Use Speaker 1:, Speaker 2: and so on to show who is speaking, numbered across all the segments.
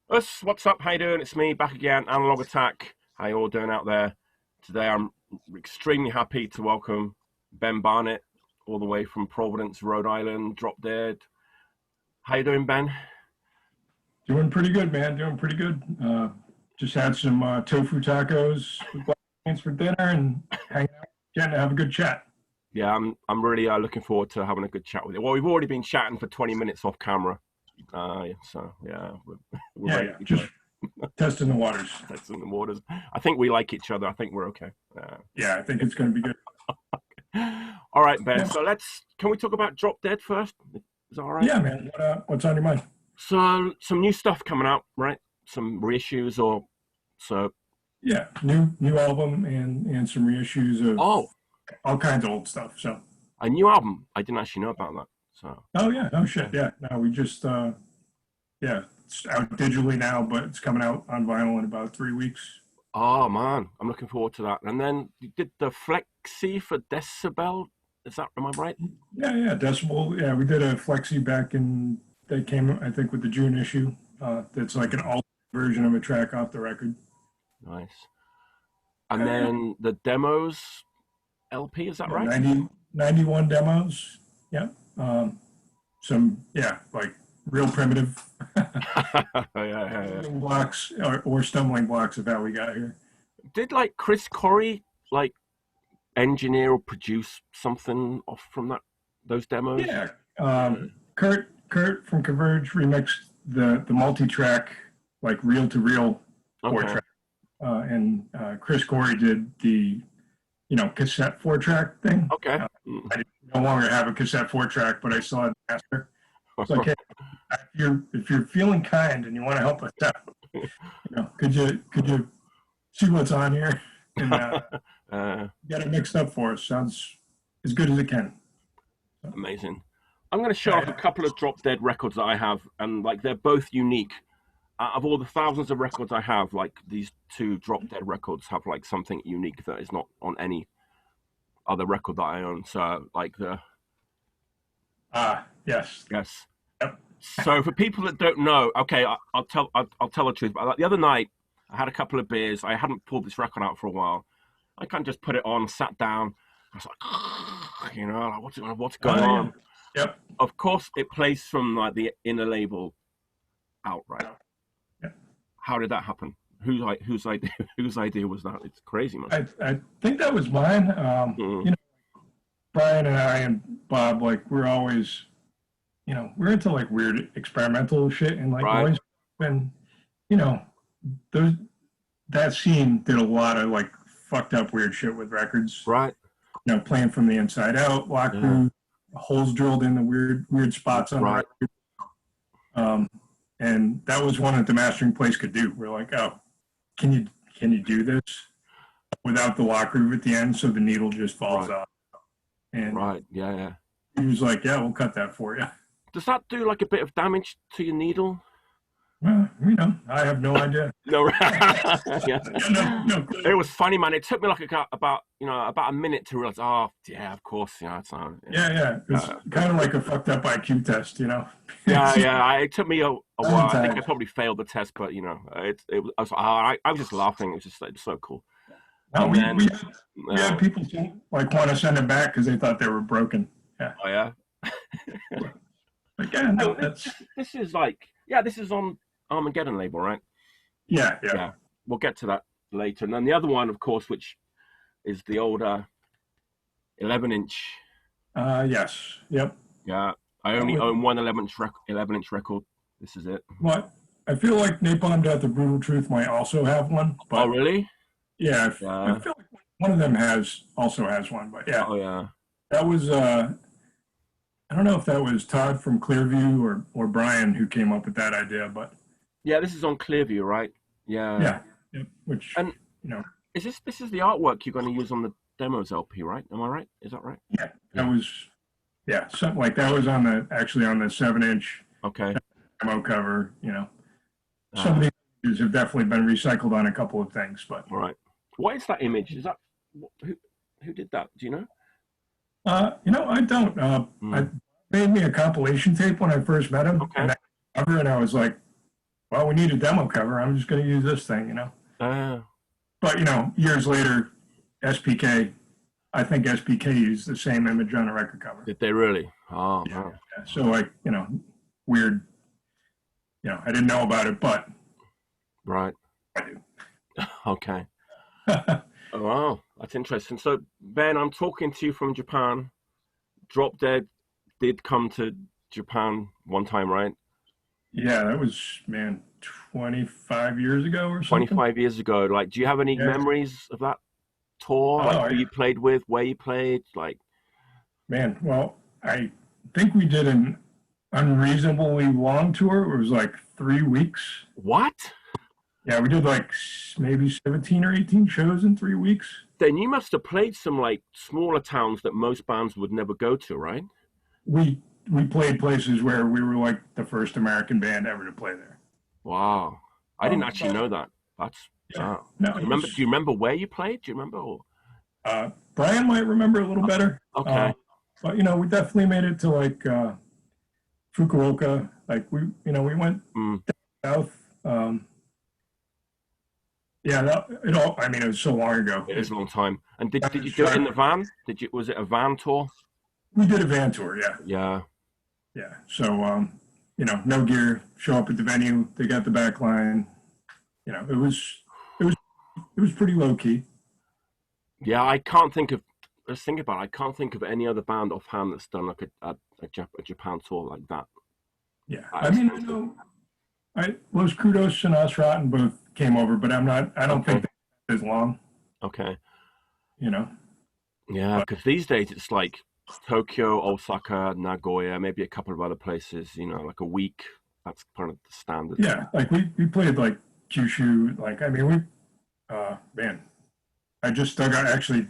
Speaker 1: Us, what's up? How you doing? It's me back again, Analog Attack. How you all doing out there? Today I'm extremely happy to welcome Ben Barnett all the way from Providence, Rhode Island, Dropdead. How you doing, Ben?
Speaker 2: Doing pretty good, man. Doing pretty good. Just had some tofu tacos with black beans for dinner and hanging out, getting to have a good chat.
Speaker 1: Yeah, I'm really looking forward to having a good chat with you. Well, we've already been chatting for 20 minutes off camera, so yeah, we're
Speaker 2: Yeah,
Speaker 1: ready
Speaker 2: yeah.
Speaker 1: to
Speaker 2: Just
Speaker 1: go.
Speaker 2: testing the waters.
Speaker 1: That's in the waters. I think we like each other. I think we're okay.
Speaker 2: Yeah, I think it's going to be good.
Speaker 1: All right, Ben.
Speaker 2: Yeah,
Speaker 1: So can we talk about Drop Dead first? Is that all right?
Speaker 2: yeah, man. What's on your mind?
Speaker 1: So some new stuff coming out, right? Some reissues or so.
Speaker 2: Yeah, new album and some reissues of
Speaker 1: Oh,
Speaker 2: all kinds of old stuff. So,
Speaker 1: a new album. I didn't actually know about that. So
Speaker 2: oh yeah, no shit.
Speaker 1: okay.
Speaker 2: Yeah, no, we just yeah, it's out digitally now, but it's coming out on vinyl in about 3 weeks.
Speaker 1: Oh man, I'm looking forward to that. And then you did the Flexi for Decibel. Is that am I right?
Speaker 2: Yeah, yeah, Decibel. Yeah, we did a flexi back in that came I think with the June issue. That's like an alt version of a track off the record.
Speaker 1: Nice. And
Speaker 2: Yeah, yeah.
Speaker 1: then the demos LP. Is that
Speaker 2: Yeah,
Speaker 1: right?
Speaker 2: 91 demos. Yeah. Um, some yeah, like real primitive
Speaker 1: Yeah, yeah, yeah.
Speaker 2: building blocks or stumbling blocks of how we got here.
Speaker 1: Did like Chris Corey like engineer or produce something off from those demos?
Speaker 2: Yeah.
Speaker 1: Yeah.
Speaker 2: Kurt from Converge remixed the multi-track like reel to reel four
Speaker 1: Okay.
Speaker 2: track, and Chris Corey did the cassette four track thing.
Speaker 1: Okay.
Speaker 2: I no longer have a cassette four track, but I still had the master. It's like, hey, if you're feeling kind and you want to help us out, could you see what's on here and
Speaker 1: uh,
Speaker 2: get it mixed up for us? Sounds as good as it can. So,
Speaker 1: Amazing. I'm going to show
Speaker 2: yeah,
Speaker 1: off a couple of Drop Dead records that I have, and like they're both unique. Out of all the thousands of records I have, like these two Drop Dead records have like something unique that is not on any other record that I own. So like the
Speaker 2: yes,
Speaker 1: yes.
Speaker 2: yep,
Speaker 1: So for people that don't know, okay, I'll tell the truth. But like, the other night, I had a couple of beers. I hadn't pulled this record out for a while. I kind of just put it on, sat down. I was like, like, what's going
Speaker 2: yeah,
Speaker 1: on?
Speaker 2: yep,
Speaker 1: Of course, it plays from like the inner label outright.
Speaker 2: yep.
Speaker 1: How did that happen? Whose idea? Whose idea was that? It's crazy, man.
Speaker 2: I think that was mine.
Speaker 1: Mm,
Speaker 2: Brian and I and Bob, like we're always, we're into like weird experimental shit and like
Speaker 1: right,
Speaker 2: always been, you know, those that scene did a lot of like fucked up weird shit with records.
Speaker 1: right,
Speaker 2: Playing from the inside out, lock
Speaker 1: yeah,
Speaker 2: room, holes drilled in the weird spots on the
Speaker 1: right,
Speaker 2: record. Um, and that was one that the mastering place could do. We're like, oh, can you do this without the lock groove at the end so the needle just falls
Speaker 1: right,
Speaker 2: off? And
Speaker 1: right. Yeah, yeah.
Speaker 2: he was like, yeah, we'll cut that for you.
Speaker 1: Does that do like a bit of damage to your needle?
Speaker 2: Well, I have no idea.
Speaker 1: No, yeah.
Speaker 2: No.
Speaker 1: It was funny, man. It took me like about a minute to realize. Oh, yeah, of course, yeah, it's yeah,
Speaker 2: Yeah. It's kind of like a fucked up IQ test.
Speaker 1: yeah,
Speaker 2: It's
Speaker 1: yeah. It took me a while. I think I
Speaker 2: time.
Speaker 1: probably failed the test, but I was just laughing. It was just like so cool.
Speaker 2: No,
Speaker 1: And
Speaker 2: we,
Speaker 1: then,
Speaker 2: we, had, we had people like want to send it back because they thought they were broken. Yeah.
Speaker 1: oh yeah.
Speaker 2: Like, yeah,
Speaker 1: Oh,
Speaker 2: no,
Speaker 1: this,
Speaker 2: that's,
Speaker 1: this is like, yeah, this is on Armageddon label, right?
Speaker 2: yeah.
Speaker 1: Yeah, we'll get to that later. And then the other one, of course, which is the older 11-inch.
Speaker 2: Yes. Yep.
Speaker 1: Yeah, I
Speaker 2: That
Speaker 1: only
Speaker 2: was,
Speaker 1: own one 11-inch record. This is it.
Speaker 2: what I feel like Napalm Death the Brutal Truth might also have one,
Speaker 1: Oh,
Speaker 2: but
Speaker 1: really?
Speaker 2: yeah, I
Speaker 1: Yeah.
Speaker 2: feel like one of them has one, but yeah,
Speaker 1: Oh, yeah.
Speaker 2: that was I don't know if that was Todd from Clearview or Brian who came up with that idea, but
Speaker 1: Yeah, this is on Clearview, right? Yeah.
Speaker 2: yeah, yep, which
Speaker 1: And
Speaker 2: you know,
Speaker 1: this is the artwork you're going to use on the demos LP, right? Am I right? Is that right?
Speaker 2: yeah, that
Speaker 1: Yeah.
Speaker 2: was something like that was actually on the 7-inch
Speaker 1: Okay.
Speaker 2: demo cover. Some of
Speaker 1: Uh,
Speaker 2: these images have definitely been recycled on a couple of things, but
Speaker 1: all right. What is that image? Is that who did that? Do you know?
Speaker 2: I don't. I
Speaker 1: Mm.
Speaker 2: made me a compilation tape when I first met him,
Speaker 1: Okay.
Speaker 2: and I was like, well, we need a demo cover. I'm just going to use this thing, you know. But, you know, years later, SPK, I think SPK used the same image on a record cover.
Speaker 1: Did they really? Oh,
Speaker 2: yeah.
Speaker 1: wow.
Speaker 2: Yeah. So, like, you know, weird, you know, I didn't know about it, but
Speaker 1: Right.
Speaker 2: I do.
Speaker 1: Okay. Oh, wow, that's interesting. So, Ben, I'm talking to you from Japan. Dropdead did come to Japan one time, right?
Speaker 2: Yeah, that was, man, 25 years ago or something.
Speaker 1: 25 years ago. Like, do you have any
Speaker 2: Yeah.
Speaker 1: memories of that tour?
Speaker 2: Oh,
Speaker 1: Like, who you played with, where you played? Like,
Speaker 2: man, well, I think we did an unreasonably long tour. It was like 3 weeks.
Speaker 1: what?
Speaker 2: Yeah, we did like maybe 17 or 18 shows in 3 weeks.
Speaker 1: Then you must have played some like smaller towns that most bands would never go to, right?
Speaker 2: We played places where we were like the first American band ever to play there.
Speaker 1: Wow, I didn't actually know that. That's
Speaker 2: yeah. No,
Speaker 1: do you remember where you played? Do you remember? Or?
Speaker 2: Brian might remember a little better.
Speaker 1: Okay,
Speaker 2: but you know, we definitely made it to like Fukuoka. Like we went south. Yeah, it all. I mean, it was so long ago.
Speaker 1: It is a long time. And did you do it in the van? Was it a van tour?
Speaker 2: We did a van tour. Yeah.
Speaker 1: Yeah.
Speaker 2: Yeah. So you know, no gear. Show up at the venue. They got the back line. You know, it was pretty low key.
Speaker 1: Yeah, I can't think of. Let's think about it. I can't think of any other band offhand that's done like a Japan tour like that.
Speaker 2: Yeah, I mean, you know, Los Crudos and Us Rotten both came over, but I don't think they're as long.
Speaker 1: Okay.
Speaker 2: You know.
Speaker 1: Yeah, because these days it's like Tokyo, Osaka, Nagoya, maybe a couple of other places. You know, like a week. That's kind of the standard.
Speaker 2: Yeah, like we played like Kyushu. Like I mean, man, I just actually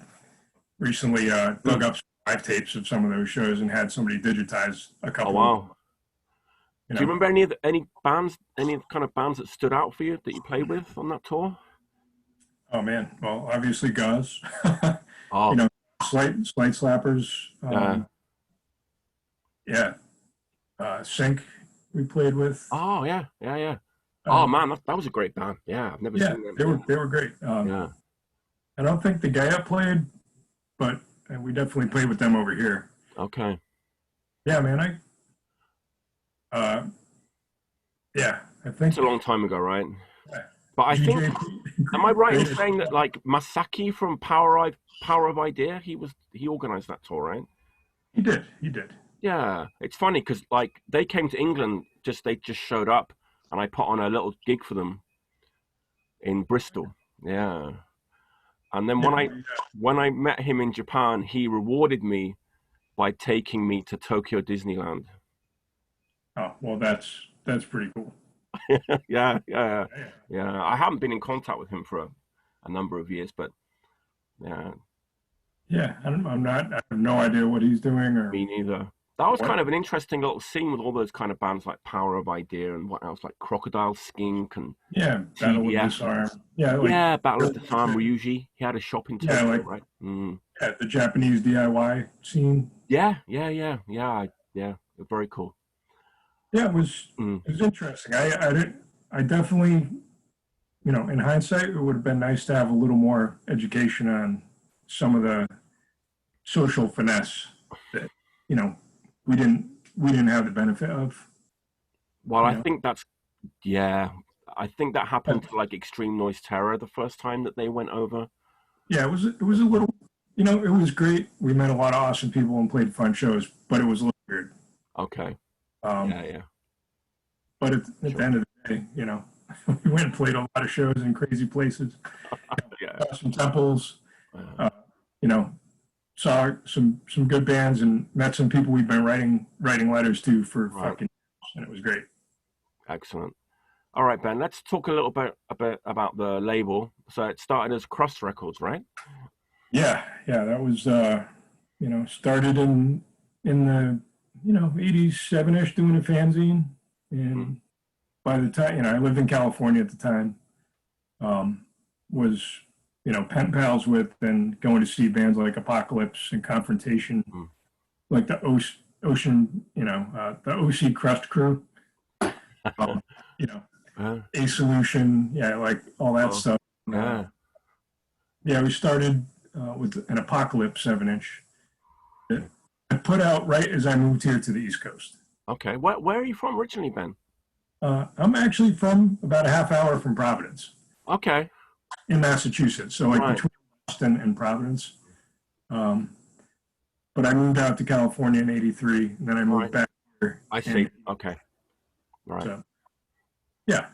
Speaker 2: recently dug up some live tapes of some of those shows and had somebody digitize a couple.
Speaker 1: Oh wow.
Speaker 2: Of them,
Speaker 1: Do you remember any bands, any kind of bands that stood out for you that you played with on that tour?
Speaker 2: Oh man, well obviously Gauze.
Speaker 1: Oh.
Speaker 2: You know, Slight Slappers. Yeah. Sync we played with.
Speaker 1: Oh yeah. Oh man, that was a great band. Yeah, I've never seen them.
Speaker 2: They were great.
Speaker 1: Yeah.
Speaker 2: I don't think the Gaia played, but we definitely played with them over here.
Speaker 1: Okay.
Speaker 2: Yeah, man. Yeah, I think
Speaker 1: it's a long time ago, right?
Speaker 2: Yeah.
Speaker 1: But I think, am I right in saying that like Masaki from Power of Idea, he organized that tour, right?
Speaker 2: He did.
Speaker 1: Yeah, it's funny because like they came to England, they just showed up, and I put on a little gig for them in Bristol. Yeah. And then when I met him in Japan, he rewarded me by taking me to Tokyo Disneyland.
Speaker 2: Oh, well, that's pretty cool.
Speaker 1: Yeah. I haven't been in contact with him for a number of years, but yeah.
Speaker 2: Yeah, I have no idea what he's doing or.
Speaker 1: Me neither. That was kind of an interesting little scene with all those kind of bands like Power of Idea and what else, like Crocodile Skink and
Speaker 2: Battle with Disarm. Yeah,
Speaker 1: Battle of Disarm. Ryuji, he had a shop in Tokyo, right?
Speaker 2: Yeah, the Japanese DIY scene.
Speaker 1: Yeah. Very cool.
Speaker 2: Yeah, it was interesting. I definitely, you know, in hindsight, it would have been nice to have a little more education on some of the social finesse that, you know, we didn't have the benefit of.
Speaker 1: Well, I think I think that happened to like Extreme Noise Terror the first time that they went over.
Speaker 2: Yeah, it was a little, you know, it was great. We met a lot of awesome people and played fun shows, but it was a little weird.
Speaker 1: Okay.
Speaker 2: Yeah. But at the end of the day, you know, we went and played a lot of shows in crazy places. Some temples, you know, saw some good bands and met some people we've been writing letters to for fucking years, and it was great.
Speaker 1: Excellent. All right, Ben, let's talk a little bit about the label. So it started as Cross Records, right?
Speaker 2: Yeah, that was you know, started in the, you know, 87-ish, doing a fanzine, and by the time, you know, I lived in California at the time, was, you know, pen pals with and going to see bands like Apocalypse and Confrontation, like the Ocean, you know, the OC Crust Crew, you know, A Solution, yeah, like all that stuff.
Speaker 1: Yeah.
Speaker 2: Yeah, we started with an Apocalypse 7-inch that I put out right as I moved here to the East Coast.
Speaker 1: Okay. Where are you from originally, Ben?
Speaker 2: I'm actually from about a half hour from Providence
Speaker 1: Okay.
Speaker 2: in Massachusetts, so like
Speaker 1: Right.
Speaker 2: between Boston and Providence. Um, but I moved out to California in '83, and then I moved back here.
Speaker 1: I see. Okay. Right.
Speaker 2: So, yeah,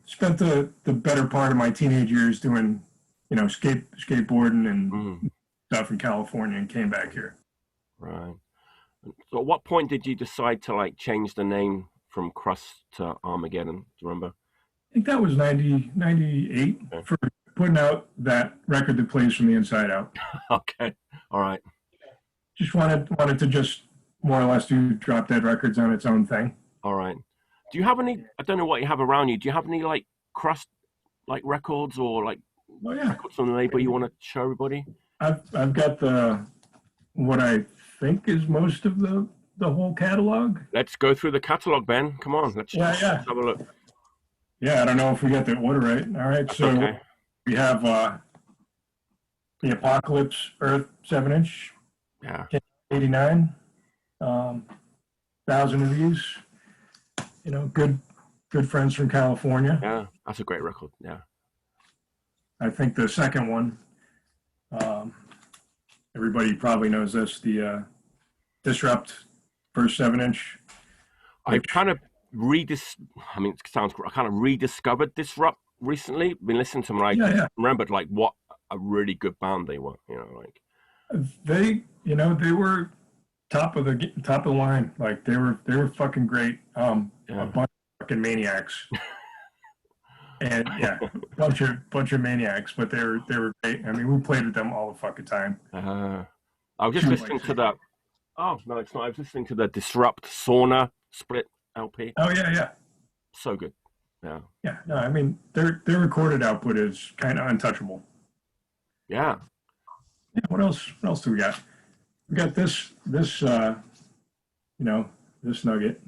Speaker 2: spent the better part of my teenage years doing, skateboarding and stuff in California, and came back here.
Speaker 1: Right. So at what point did you decide to like change the name from Crust to Armageddon? Do you remember?
Speaker 2: I think that was 98
Speaker 1: Okay.
Speaker 2: for putting out that record that plays from the inside out.
Speaker 1: Okay. All right.
Speaker 2: Just wanted to just more or less do Dropdead Records on its own thing.
Speaker 1: All right. Do you have any? I don't know what you have around you. Do you have any like Crust like records or like records on the label you want to show everybody?
Speaker 2: I've got what I think is most of the whole catalog.
Speaker 1: Let's go through the catalog, Ben. Come on. Let's have a look.
Speaker 2: Yeah, I don't know if we got the order right. All right, so we have the Apocalypse Earth 7-inch.
Speaker 1: Yeah.
Speaker 2: 89. 1,000 of these. Good friends from California.
Speaker 1: Yeah, that's a great record. Yeah.
Speaker 2: I think the second one, everybody probably knows this, the Disrupt first 7-inch.
Speaker 1: I've kind of it sounds I kind of rediscovered Disrupt recently. Been listening to them, and I remembered like what a really good band they were.
Speaker 2: They were top of the line. Like they were fucking great. A bunch of fucking maniacs. And bunch of maniacs, but they were great. I mean, we played with them all the fucking time.
Speaker 1: I was just listening to the. Oh no, it's not. I was listening to the Disrupt Sauna split LP.
Speaker 2: Oh yeah.
Speaker 1: So good. Yeah.
Speaker 2: Yeah. No, I mean their recorded output is kind of untouchable.
Speaker 1: Yeah.
Speaker 2: Yeah. What else? What else do we got? We got this this nugget.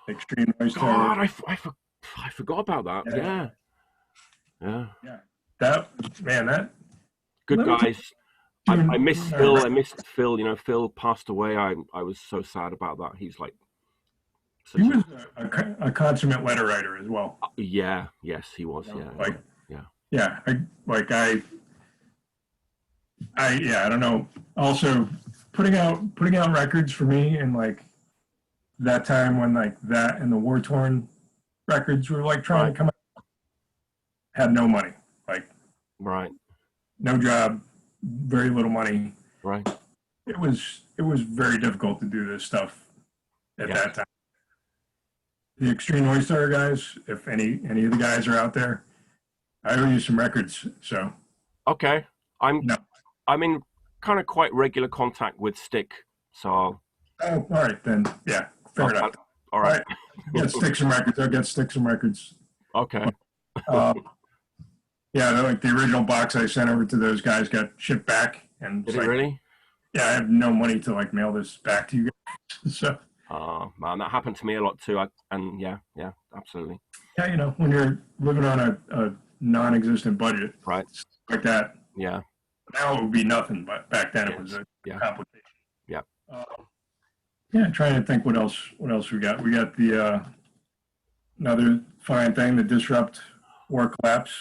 Speaker 2: Extreme Noise.
Speaker 1: God, I forgot about that. Yeah.
Speaker 2: That
Speaker 1: good guys. I miss Phil. I missed Phil. Phil passed away. I was so sad about that. He's like.
Speaker 2: He was a consummate letter writer as well.
Speaker 1: Yes, he was.
Speaker 2: I don't know. Also, putting out records for me in like that time when like that and the War Torn records were like trying to come out, had no money, like no job, very little money.
Speaker 1: Right.
Speaker 2: It was very difficult to do this stuff at that time. The Extreme Noise guys, if any of the guys are out there, I owe you some records. So
Speaker 1: okay, I'm in kind of quite regular contact with Stick. So
Speaker 2: all right then, fair enough.
Speaker 1: All right.
Speaker 2: Get Stick some records. I'll get Stick some records.
Speaker 1: Okay.
Speaker 2: Like the original box I sent over to those guys got shipped back, and
Speaker 1: did it really?
Speaker 2: Yeah, I have no money to like mail this back to you guys. So.
Speaker 1: Man, that happened to me a lot too. Absolutely.
Speaker 2: Yeah, when you're living on a non-existent budget,
Speaker 1: right,
Speaker 2: like that.
Speaker 1: Yeah.
Speaker 2: Now it would be nothing, but back then it was a complication.
Speaker 1: Yeah.
Speaker 2: Trying to think what else we got. We got the another fine thing, the Disrupt War Collapse.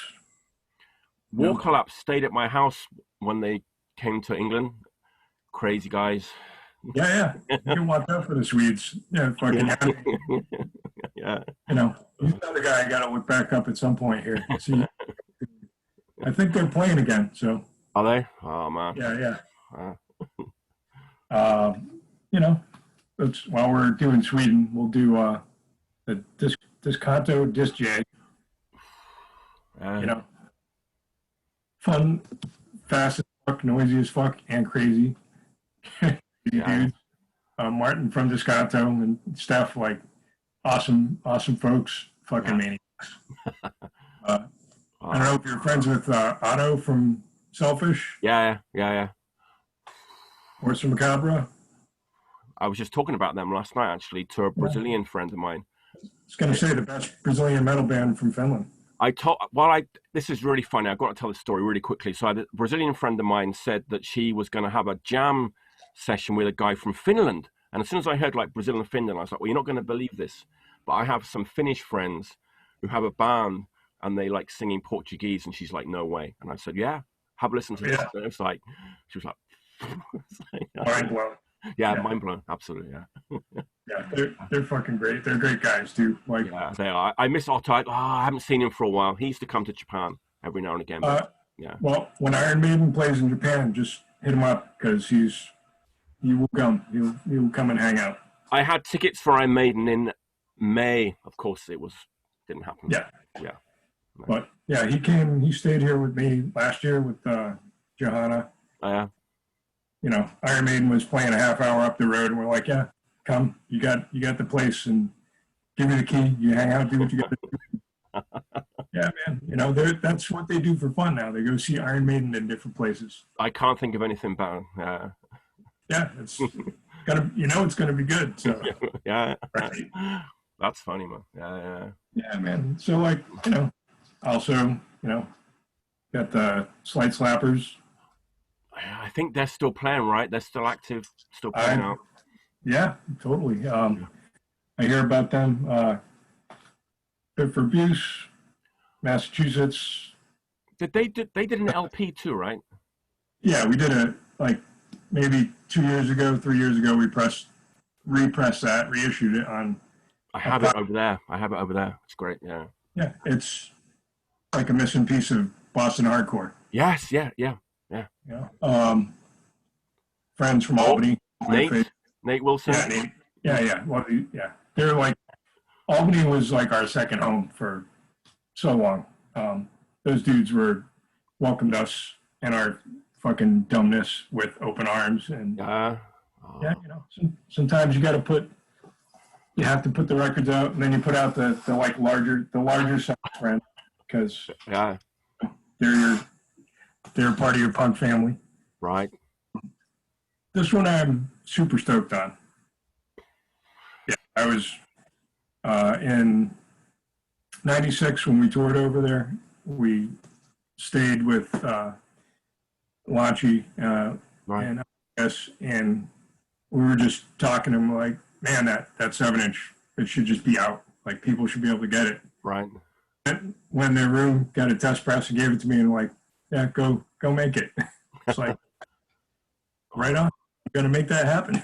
Speaker 1: War Collapse stayed at my house when they came to England. Crazy guys.
Speaker 2: Yeah. You can watch out for the Swedes. Yeah, fucking.
Speaker 1: Yeah.
Speaker 2: He's another guy I got to look back up at some point here. See, I think they're playing again. So.
Speaker 1: Are they? Oh man.
Speaker 2: Yeah. That's while we're doing Sweden, we'll do the Discanto Disc J. Fun, fast as fuck, noisy as fuck, and crazy. Dudes. Martin from Discanto and Steph, like awesome folks, fucking maniacs. I don't know if you're friends with Otto from Selfish.
Speaker 1: Yeah.
Speaker 2: Or some Macabre.
Speaker 1: I was just talking about them last night, actually, to a Brazilian friend of mine.
Speaker 2: was going to say the best Brazilian metal band from Finland.
Speaker 1: This is really funny. I've got to tell this story really quickly. So a Brazilian friend of mine said that she was going to have a jam session with a guy from Finland. And as soon as I heard like Brazil and Finland, I was like, well, you're not going to believe this. But I have some Finnish friends who have a band and they like singing Portuguese. And she's like, no way. And I said, yeah, have a listen to this. And it's like, she was like,
Speaker 2: mind blown.
Speaker 1: Yeah, mind blown. Absolutely. Yeah.
Speaker 2: Yeah, they're fucking great. They're great guys too. Like,
Speaker 1: yeah, they are. I miss Otto. I haven't seen him for a while. He used to come to Japan every now and again. Yeah.
Speaker 2: Well, when Iron Maiden plays in Japan, just hit him up because he will come. He'll come and hang out.
Speaker 1: I had tickets for Iron Maiden in May. Of course, didn't happen.
Speaker 2: Yeah.
Speaker 1: No.
Speaker 2: But yeah, he came. He stayed here with me last year with Johanna.
Speaker 1: Oh, yeah.
Speaker 2: You know, Iron Maiden was playing a half hour up the road, and we're like, yeah, come. You got the place, and give me the key. You hang out, do what you got to do. Yeah, man. You know, that's what they do for fun now. They go see Iron Maiden in different places.
Speaker 1: I can't think of anything better.
Speaker 2: Yeah, it's gonna. You know, it's gonna be good. So
Speaker 1: yeah,
Speaker 2: right?
Speaker 1: That's funny, man. Yeah.
Speaker 2: Yeah, man. So like, you know, also, you know, got the Slight Slappers.
Speaker 1: I think they're still playing, right? They're still active, still playing out.
Speaker 2: Yeah, totally. I hear about them. For Abuse, Massachusetts.
Speaker 1: They did an LP too, right?
Speaker 2: Yeah, we did it like maybe 3 years ago. We repressed that, reissued it on.
Speaker 1: I have it over there. It's great. Yeah.
Speaker 2: Yeah, it's like a missing piece of Boston hardcore.
Speaker 1: Yes. Yeah.
Speaker 2: You know, friends from Albany.
Speaker 1: Nate Wilson.
Speaker 2: Yeah, Nate. Yeah. Well, yeah. They're like, Albany was like our second home for so long. Those dudes welcomed us and our fucking dumbness with open arms. And yeah, you know, sometimes you have to put the records out, and then you put out the larger size friends, because they're part of your punk family.
Speaker 1: Right.
Speaker 2: This one I'm super stoked on. Yeah, I was in '96 when we toured over there. We stayed with Lachi and us, and we were just talking to him like, man, that 7-inch, it should just be out. Like, people should be able to get it.
Speaker 1: Right.
Speaker 2: And when their room got a test press and gave it to me, and like, yeah, go make it. It's like, right on. I'm gonna make that happen.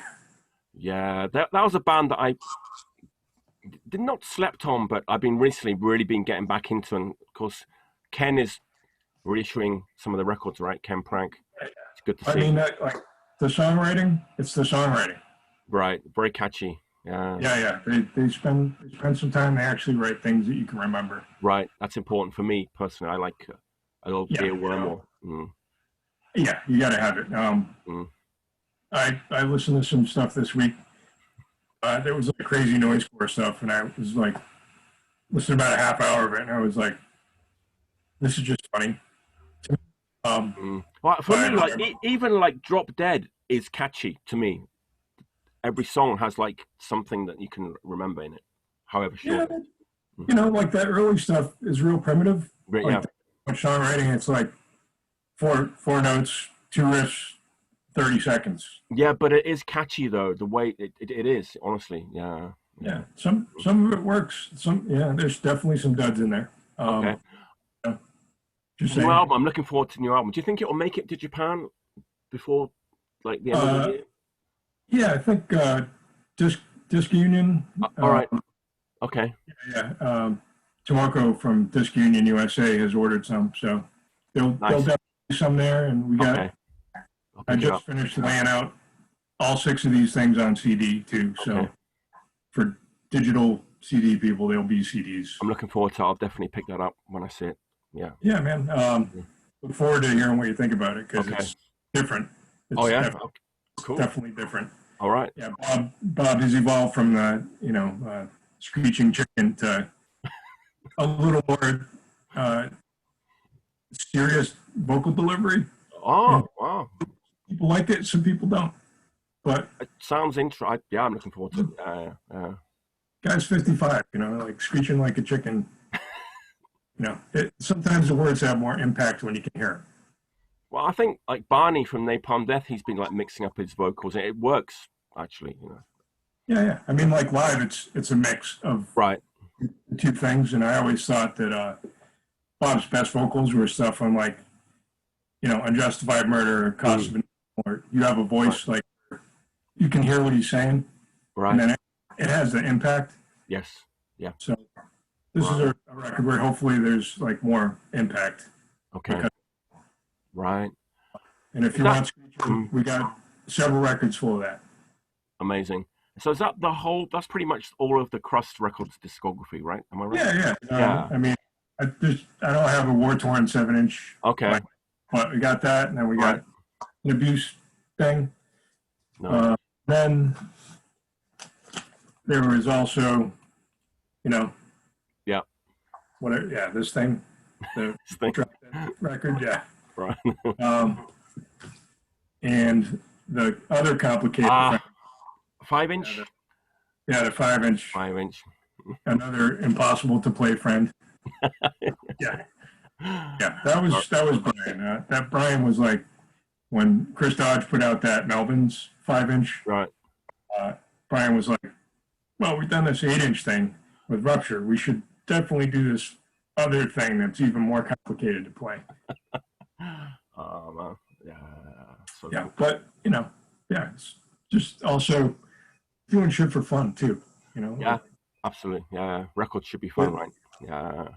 Speaker 1: Yeah, that was a band that I did not slept on, but I've been recently really been getting back into, and of course, Ken is reissuing some of the records, right? Ken Prank. It's good to see.
Speaker 2: I mean, like the songwriting, it's the songwriting.
Speaker 1: Right, very catchy. Yeah.
Speaker 2: Yeah. They spend some time. They actually write things that you can remember.
Speaker 1: Right, that's important for me personally. I like a little earworm.
Speaker 2: Yeah, you got to have it. I listened to some stuff this week. There was like crazy noisecore stuff, and I was like, listening about a half hour of it, and I was like, this is just funny.
Speaker 1: Well, for me, like even like Dropdead is catchy to me. Every song has like something that you can remember in it, however short.
Speaker 2: Yeah, you know, like that early stuff is real primitive.
Speaker 1: Right,
Speaker 2: like songwriting, it's like four notes, 2 riffs, 30 seconds.
Speaker 1: Yeah, but it is catchy though. The way it is, honestly. Yeah.
Speaker 2: Some of it works. There's definitely some duds in there.
Speaker 1: Okay.
Speaker 2: Just
Speaker 1: new album. I'm looking forward to the new album. Do you think it will make it to Japan before like the end of the year?
Speaker 2: Yeah, I think Disc Union.
Speaker 1: All right. Okay.
Speaker 2: Yeah. Tomoko from Disc Union USA has ordered some, so they'll definitely be some there, and we got.
Speaker 1: Okay.
Speaker 2: I just finished laying out all 6 of these things on CD too. So for digital CD people, they'll be CDs.
Speaker 1: I'm looking forward to it. I'll definitely pick that up when I see it. Yeah.
Speaker 2: Yeah, man. Look forward to hearing what you think about it, because it's different. It's
Speaker 1: Cool.
Speaker 2: Definitely different.
Speaker 1: All right.
Speaker 2: Yeah, Bob has evolved from the screeching chicken to a little more serious vocal delivery.
Speaker 1: Oh, wow.
Speaker 2: People like it, some people don't. But
Speaker 1: it sounds interesting. I'm looking forward to it.
Speaker 2: guy's 55, like screeching like a chicken. Sometimes the words have more impact when you can hear them.
Speaker 1: Well, I think like Barney from Napalm Death, he's been like mixing up his vocals, and it works actually.
Speaker 2: Yeah. I mean, like live, it's a mix of
Speaker 1: Right.
Speaker 2: the two things, and I always thought that Bob's best vocals were stuff on like, Unjustified Murder, or Cost of an, or You Have a Voice, like you can hear what he's saying,
Speaker 1: Right.
Speaker 2: and then it has the impact.
Speaker 1: Yes. Yeah.
Speaker 2: So this is a record where hopefully there's like more impact.
Speaker 1: Okay. Right.
Speaker 2: And if you want screeching, we got several records full of that.
Speaker 1: Amazing. So is that that's pretty much all of the Crust Records discography, right? Am I right?
Speaker 2: Yeah.
Speaker 1: Yeah.
Speaker 2: I mean, I don't have a war-torn 7-inch.
Speaker 1: Okay.
Speaker 2: But we got that, and then we got an Abuse thing.
Speaker 1: No.
Speaker 2: Then there was also,
Speaker 1: Yeah.
Speaker 2: Whatever. Yeah, this thing, the Dropdead record. Yeah.
Speaker 1: Right.
Speaker 2: And the other complicated
Speaker 1: 5-inch.
Speaker 2: The 5-inch.
Speaker 1: 5-inch.
Speaker 2: Another impossible to play friend. Yeah. That was Brian. That Brian was like when Chris Dodge put out that Melvin's 5-inch.
Speaker 1: Right.
Speaker 2: Brian was like, "Well, we've done this 8-inch thing with Rupture. We should definitely do this other thing that's even more complicated to play."
Speaker 1: Oh man. Yeah. So
Speaker 2: yeah, cool. But it's just also doing shit for fun too.
Speaker 1: Yeah, absolutely. Yeah, records should be fun, right? Yeah.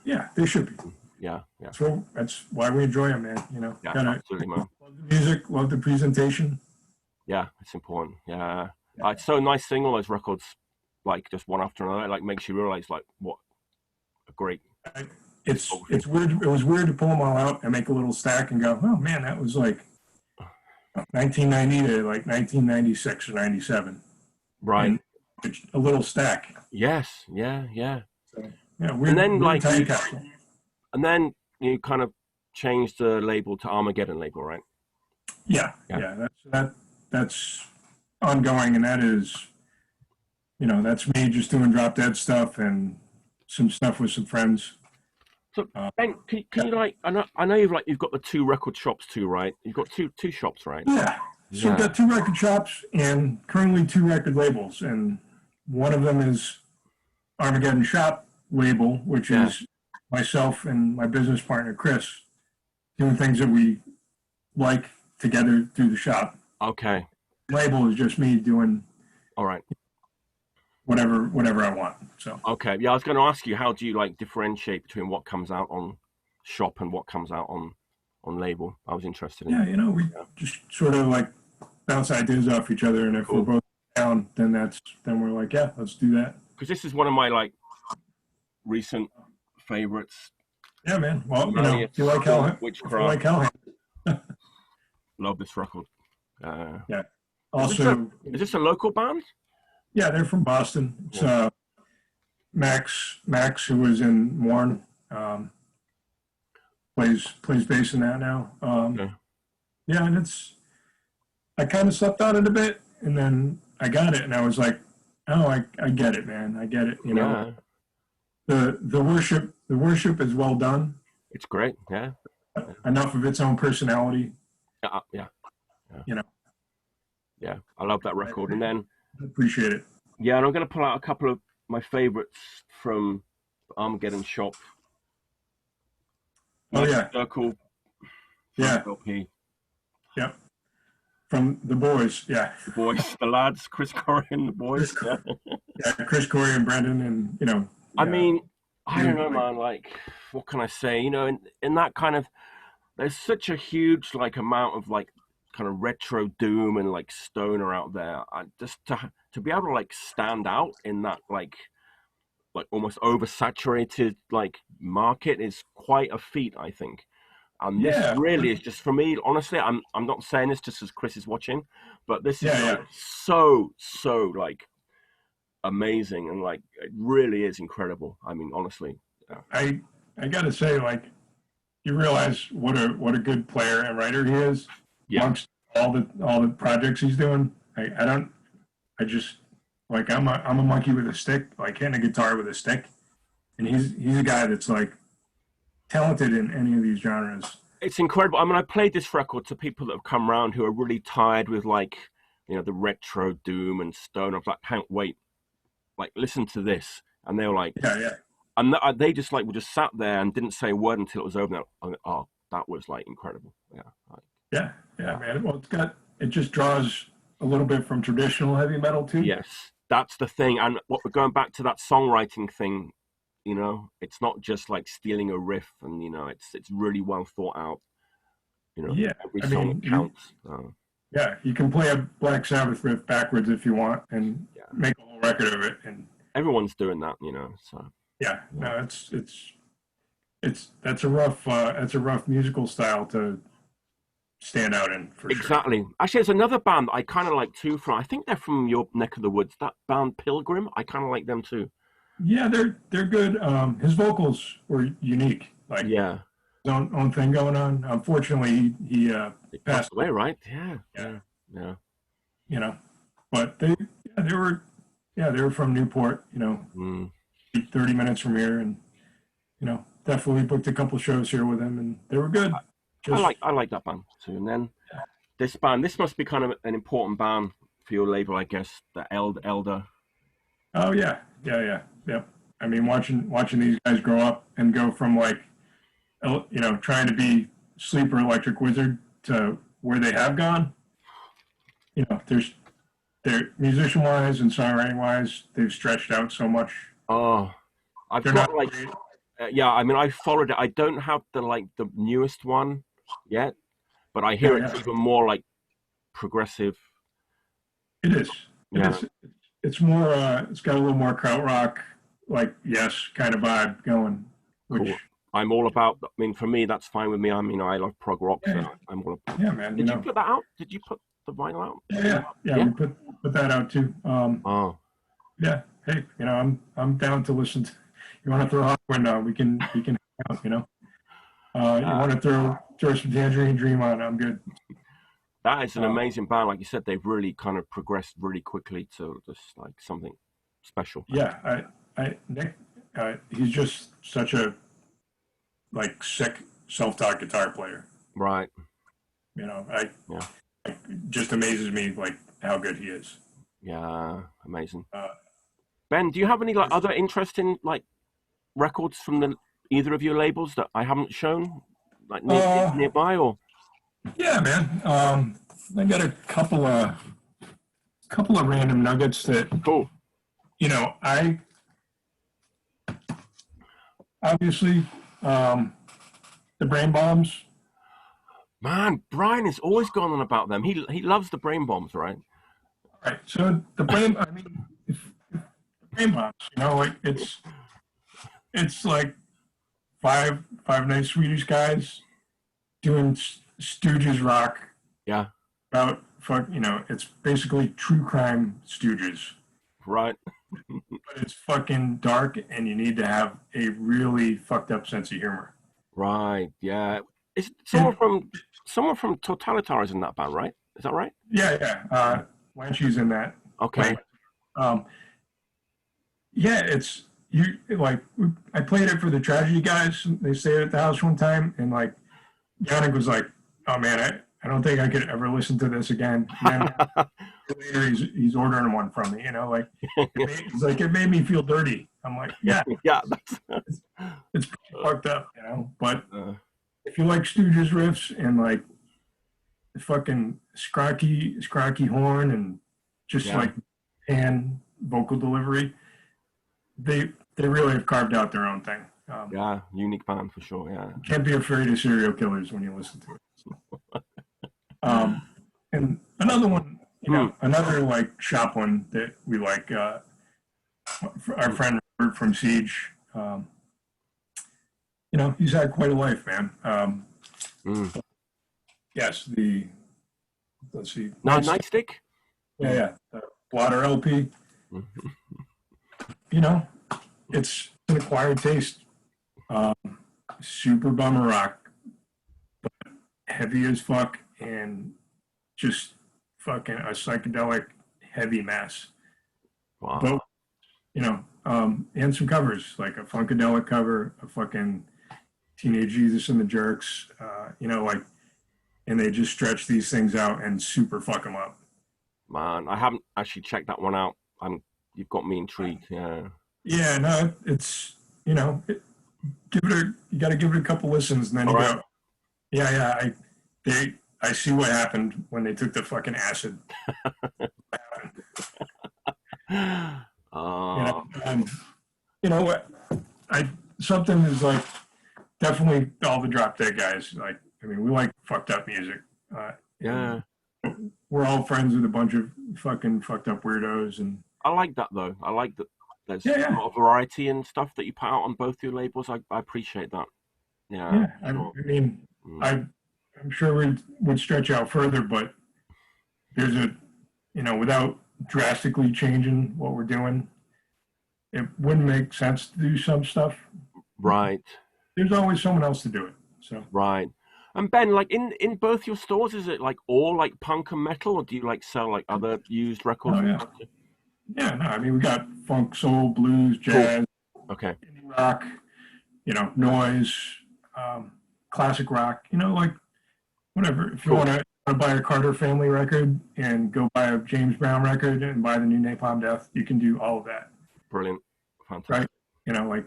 Speaker 2: Yeah, they should be.
Speaker 1: Yeah.
Speaker 2: That's why we enjoy them, man.
Speaker 1: Yeah, absolutely, man.
Speaker 2: Love the music, love the presentation.
Speaker 1: Yeah, it's important. Yeah. It's so nice seeing all those records, like just one after another. Like makes you realize like what a great.
Speaker 2: It's weird. It was weird to pull them all out and make a little stack and go, oh man, that was like 1990 to like 1996 or 97.
Speaker 1: Right.
Speaker 2: And a little stack.
Speaker 1: Yes. Yeah.
Speaker 2: So, weird, and then
Speaker 1: like and then you kind of changed the label to Armageddon label, right?
Speaker 2: Yeah. That's ongoing, and that is, that's me just doing Dropdead stuff and some stuff with some friends.
Speaker 1: So Ben, can you like? I know you've got the 2 record shops too, right? You've got two shops, right?
Speaker 2: Yeah. So we've got 2 record shops and currently 2 record labels, and one of them is Armageddon Shop label, which is myself and my business partner Chris doing things that we like together through the shop.
Speaker 1: Okay.
Speaker 2: Label is just me doing.
Speaker 1: All right.
Speaker 2: Whatever I want. So.
Speaker 1: Okay. Yeah, I was going to ask you, how do you like differentiate between what comes out on shop and what comes out on label? I was interested in.
Speaker 2: Yeah, we just sort of like bounce ideas off each other, and if we're both down, then we're like, yeah, let's do that.
Speaker 1: Because this is one of my like recent favorites.
Speaker 2: Yeah, man. Well, if you like Hellhound.
Speaker 1: Love this record.
Speaker 2: Yeah. Also,
Speaker 1: is this a local band?
Speaker 2: Yeah, they're from Boston. It's Max, who was in Mourn, plays bass in that now. Yeah, and I kind of slept on it a bit, and then I got it, and I was like, oh, I get it, man. I get it. The worship is well done.
Speaker 1: It's great. Yeah.
Speaker 2: Enough of its own personality.
Speaker 1: Yeah. Yeah, I love that record, and then.
Speaker 2: Appreciate it.
Speaker 1: Yeah, and I'm going to pull out a couple of my favorites from Armageddon Shop. Circle.
Speaker 2: Yeah.
Speaker 1: LP.
Speaker 2: Yep. From the boys. Yeah.
Speaker 1: The boys, the lads, Chris Corey and the boys.
Speaker 2: Chris Corey and Brendan, and
Speaker 1: I mean, I don't know, man. Like, what can I say? In that kind of, there's such a huge like amount of like kind of retro doom and like stoner out there. I just to be able to like stand out in that like almost oversaturated like market is quite a feat, I think. And this really is just, for me, honestly, I'm not saying this just as Chris is watching, but this is like so like amazing, and like it really is incredible. I mean, honestly,
Speaker 2: I gotta say, like, you realize what a good player and writer he is. Yeah. Amongst all the projects he's doing. I just Like I'm a monkey with a stick, like hitting a guitar with a stick, and he's a guy that's like talented in any of these genres.
Speaker 1: It's incredible. I mean, I played this record to people that have come around who are really tired with like, the retro doom and stone. I was like, can't wait, like listen to this, and they were like,
Speaker 2: Yeah, yeah,
Speaker 1: and they just like were just sat there and didn't say a word until it was over. And oh, that was like incredible. Yeah, like,
Speaker 2: yeah, man. Well, it just draws a little bit from traditional heavy metal too.
Speaker 1: yes, that's the thing. And what we're going back to that songwriting thing. It's not just like stealing a riff, and it's really well thought out.
Speaker 2: Yeah,
Speaker 1: every
Speaker 2: I
Speaker 1: song
Speaker 2: mean,
Speaker 1: counts.
Speaker 2: yeah, you can play a Black Sabbath riff backwards if you want, and
Speaker 1: Yeah,
Speaker 2: make a whole record of it. And
Speaker 1: everyone's doing that, So
Speaker 2: yeah, no, that's a rough musical style to stand out in for sure.
Speaker 1: exactly. Actually, there's another band I kind of like too. I think they're from your neck of the woods. That band Pilgrim, I kind of like them too.
Speaker 2: Yeah, they're good. His vocals were unique, like
Speaker 1: Yeah,
Speaker 2: his own thing going on. Unfortunately, he
Speaker 1: they
Speaker 2: passed
Speaker 1: passed away, right? Yeah,
Speaker 2: Yeah,
Speaker 1: yeah.
Speaker 2: you know, but they were from Newport,
Speaker 1: Mm.
Speaker 2: 30 minutes from here, and definitely booked a couple shows here with him, and they were good.
Speaker 1: I like that band too. And then this band, this must be kind of an important band for your label, I guess. The Elder.
Speaker 2: Oh yeah, yep. I mean, watching these guys grow up and go from like, trying to be Sleeper Electric Wizard to where they have gone. They're musician wise and songwriting wise, they've stretched out so much.
Speaker 1: Oh, I've
Speaker 2: They're
Speaker 1: got
Speaker 2: not
Speaker 1: like,
Speaker 2: great.
Speaker 1: yeah. I mean, I followed it. I don't have the newest one yet, but I hear it's
Speaker 2: Yeah.
Speaker 1: even more like progressive.
Speaker 2: It is. It
Speaker 1: Yeah,
Speaker 2: is. It's more. It's got a little more krautrock, like Yes kind of vibe going. Which
Speaker 1: cool. I'm all about. I mean, for me, that's fine with me. I mean, I love prog rock, so
Speaker 2: yeah,
Speaker 1: I'm all.
Speaker 2: yeah, man.
Speaker 1: Did you put that out? Did you put the vinyl out?
Speaker 2: Yeah.
Speaker 1: Yeah.
Speaker 2: We put that out too.
Speaker 1: Oh,
Speaker 2: Yeah. Hey, I'm down to listen to. You want to throw out a window? We can hang out. You want to throw some Tangerine Dream on? I'm good.
Speaker 1: that is an amazing band. Like you said, they've really kind of progressed really quickly to just like something special.
Speaker 2: Yeah. Nick, he's just such a like sick self-taught guitar player.
Speaker 1: Right.
Speaker 2: I
Speaker 1: Yeah.
Speaker 2: it just amazes me like how good he is.
Speaker 1: Yeah. Amazing.
Speaker 2: Uh,
Speaker 1: Ben, do you have any like other interesting like records from either of your labels that I haven't shown, like nearby or?
Speaker 2: yeah, man. I got a couple of random nuggets that
Speaker 1: Cool.
Speaker 2: I obviously the Brain Bombs.
Speaker 1: Man, Brian is always going on about them. He loves the Brain Bombs, right?
Speaker 2: Right. So the Brain. I mean, the Brain Bombs. Like it's like five nice Swedish guys doing Stooges rock
Speaker 1: Yeah.
Speaker 2: about it's basically true crime Stooges,
Speaker 1: Right.
Speaker 2: but it's fucking dark and you need to have a really fucked up sense of humor.
Speaker 1: Right. Yeah. Is
Speaker 2: And,
Speaker 1: someone from Totalitarian in that band, right? Is that right?
Speaker 2: yeah. Lanchi's in that.
Speaker 1: Okay.
Speaker 2: Um, yeah, it's you like I played it for the Tragedy guys. They stayed at the house one time, and like Yannick was like, "Oh man, I don't think I could ever listen to this again." And then later he's ordering one from me. He's like, "It made me feel dirty." I'm like, "Yeah,
Speaker 1: Yeah.
Speaker 2: it's pretty fucked up, But if you like Stooges riffs and like the fucking scrocky horn and just like pan vocal delivery, they really have carved out their own thing.
Speaker 1: Yeah. Unique band for sure. Yeah.
Speaker 2: Can't be afraid of serial killers when you listen to it. And another one, another like shop one that we like, our friend Robert from Siege. He's had quite a life, man. Yes, let's see.
Speaker 1: Nightstick.
Speaker 2: Yeah. The Blotter LP. It's an acquired taste. Super bummer rock, but heavy as fuck and just fucking a psychedelic heavy mess.
Speaker 1: Wow.
Speaker 2: But, and some covers, like a Funkadelic cover, a fucking Teenage Jesus and the Jerks, and they just stretch these things out and super fuck them up.
Speaker 1: Man, I haven't actually checked that one out. You've got me intrigued. Yeah.
Speaker 2: Yeah, no, it's, you got to give it a couple listens, and then
Speaker 1: All
Speaker 2: you
Speaker 1: right.
Speaker 2: go, yeah, I see what happened when they took the fucking acid. What? Something is like definitely all the Dropdead guys. Like, I mean, we like fucked up music.
Speaker 1: Yeah.
Speaker 2: We're all friends with a bunch of fucking fucked up weirdos, and
Speaker 1: I like that though. I like that there's
Speaker 2: Yeah, yeah.
Speaker 1: a lot of variety and stuff that you put out on both your labels. I appreciate that. Yeah.
Speaker 2: yeah.
Speaker 1: Sure.
Speaker 2: I mean, I'm sure we would stretch out further, but there's without drastically changing what we're doing, it wouldn't make sense to do some stuff.
Speaker 1: Right.
Speaker 2: There's always someone else to do it. So
Speaker 1: Right. And Ben, like in both your stores, is it like all like punk and metal, or do you like sell like other used records?
Speaker 2: Oh, yeah. Yeah, no, I mean, we got funk, soul, blues, jazz,
Speaker 1: Okay.
Speaker 2: indie rock, noise, classic rock, like whatever. If you want to buy a Carter Family record and go buy a James Brown record and buy the new Napalm Death, you can do all of that.
Speaker 1: Brilliant. Fantastic.
Speaker 2: Right?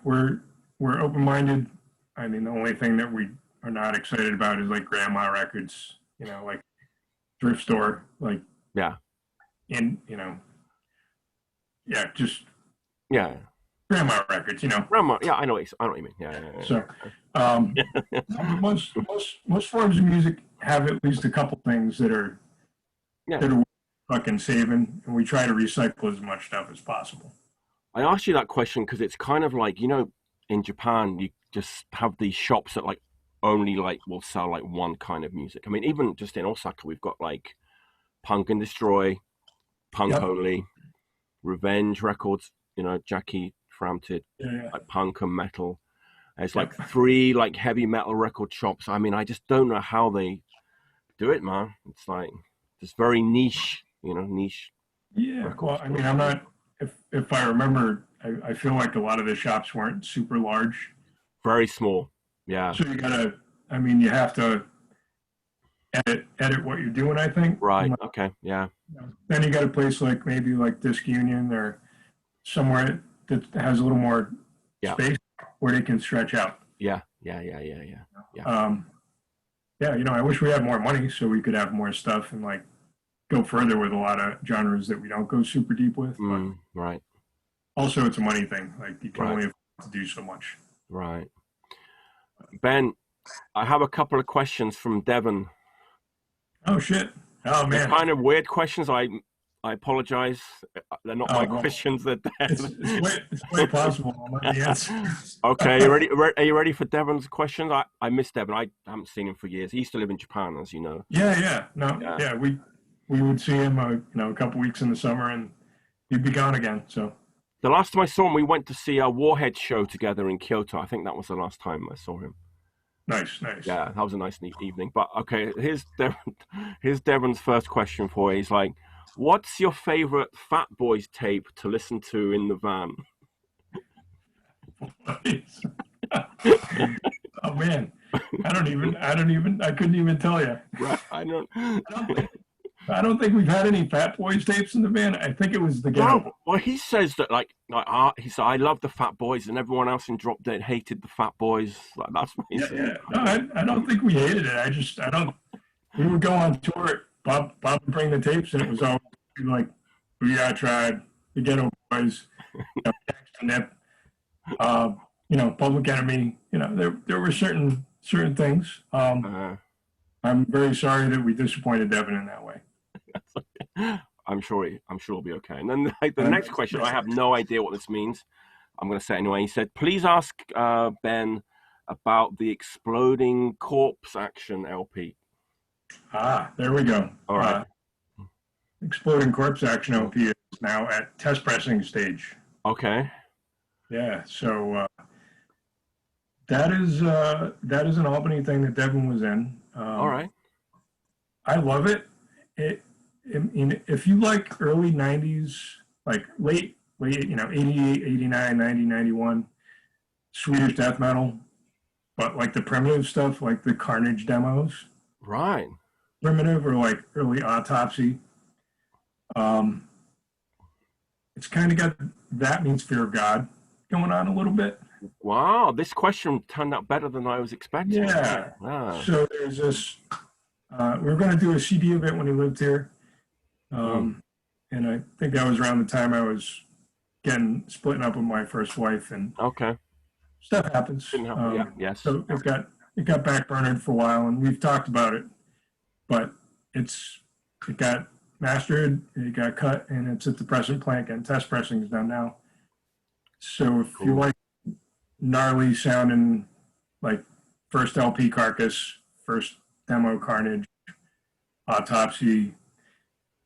Speaker 2: We're open-minded. I mean, the only thing that we are not excited about is like grandma records, like thrift store, like
Speaker 1: Yeah.
Speaker 2: in, just
Speaker 1: Yeah.
Speaker 2: grandma records,
Speaker 1: Grandma. Yeah, I know what you mean. Yeah.
Speaker 2: So, most forms of music have at least a couple things that are fucking saving, and we try to recycle as much stuff as possible.
Speaker 1: I asked you that question because it's kind of like, in Japan, you just have these shops that like only like will sell like one kind of music. I mean, even just in Osaka, we've got like Punk and Destroy, Punk Only, Revenge Records, Jackie Frampted, like punk and metal. There's like 3 like heavy metal record shops. I mean, I just don't know how they do it, man. It's like just very niche, niche.
Speaker 2: Yeah. Well, I mean, I'm not. If I remember, I feel like a lot of the shops weren't super large.
Speaker 1: Very small. Yeah.
Speaker 2: So you have to edit what you're doing, I think.
Speaker 1: Right. Okay. Yeah.
Speaker 2: Then you got a place like maybe like Disc Union or somewhere that has a little more space where they can stretch out.
Speaker 1: Yeah.
Speaker 2: I wish we had more money so we could have more stuff and like go further with a lot of genres that we don't go super deep with.
Speaker 1: Right.
Speaker 2: Also, it's a money thing. Like you can only afford to do so much.
Speaker 1: Right. Ben, I have a couple of questions from Devon.
Speaker 2: Oh shit! Oh man!
Speaker 1: They're kind of weird questions. I apologize. They're not my questions.
Speaker 2: It's quite possible.
Speaker 1: Okay, you ready? Are you ready for Devon's questions? I miss Devon. I haven't seen him for years. He used to live in Japan, as you know.
Speaker 2: Yeah. We would see him, a couple weeks in the summer, and he'd be gone again. So
Speaker 1: the last time I saw him, we went to see a Warhead show together in Kyoto. I think that was the last time I saw him.
Speaker 2: Nice.
Speaker 1: Yeah, that was a nice evening. But okay, here's Devon's first question for you. He's like, what's your favorite Fat Boys tape to listen to in the van?
Speaker 2: Oh man, I couldn't even tell you.
Speaker 1: Right,
Speaker 2: I don't think we've had any Fat Boys tapes in the van. I think it was the Ghetto.
Speaker 1: No, well, he says that he said, I love the Fat Boys, and everyone else in Dropdead hated the Fat Boys. Like, that's what he said.
Speaker 2: Yeah. No, I don't think we hated it. We would go on tour. Bob would bring the tapes, and it was all like, I Tried, the Ghetto Boys, Nip, Public Enemy. There were certain things. I'm very sorry that we disappointed Devin in that way.
Speaker 1: I'm sure he'll be okay. And then the next question, I have no idea what this means. I'm going to say it anyway. He said, please ask Ben about the Exploding Corpse Action LP.
Speaker 2: There we go.
Speaker 1: All right.
Speaker 2: Exploding Corpse Action LP is now at test pressing stage.
Speaker 1: Okay.
Speaker 2: Yeah. So that is an Albany thing that Devin was in.
Speaker 1: All right.
Speaker 2: I love it. If you like early 90s like late, 88, 89, 90, 91, Swedish death metal, but like the primitive stuff, like the Carnage demos,
Speaker 1: Right.
Speaker 2: primitive or like early Autopsy. Um, it's kind of got That Means Fear of God going on a little bit.
Speaker 1: Wow, this question turned out better than I was expecting.
Speaker 2: Yeah.
Speaker 1: Ah.
Speaker 2: So there's this. We were going to do a CD of it when he lived here, and I think that was around the time I was splitting up with my first wife, and
Speaker 1: Okay.
Speaker 2: stuff happens.
Speaker 1: Didn't happen. Yeah. Yes.
Speaker 2: So it got backburnered for a while, and we've talked about it, but it got mastered, it got cut, and it's at the present plant, and test pressing is done now. So if you like gnarly sounding, like first LP Carcass, first demo Carnage, Autopsy,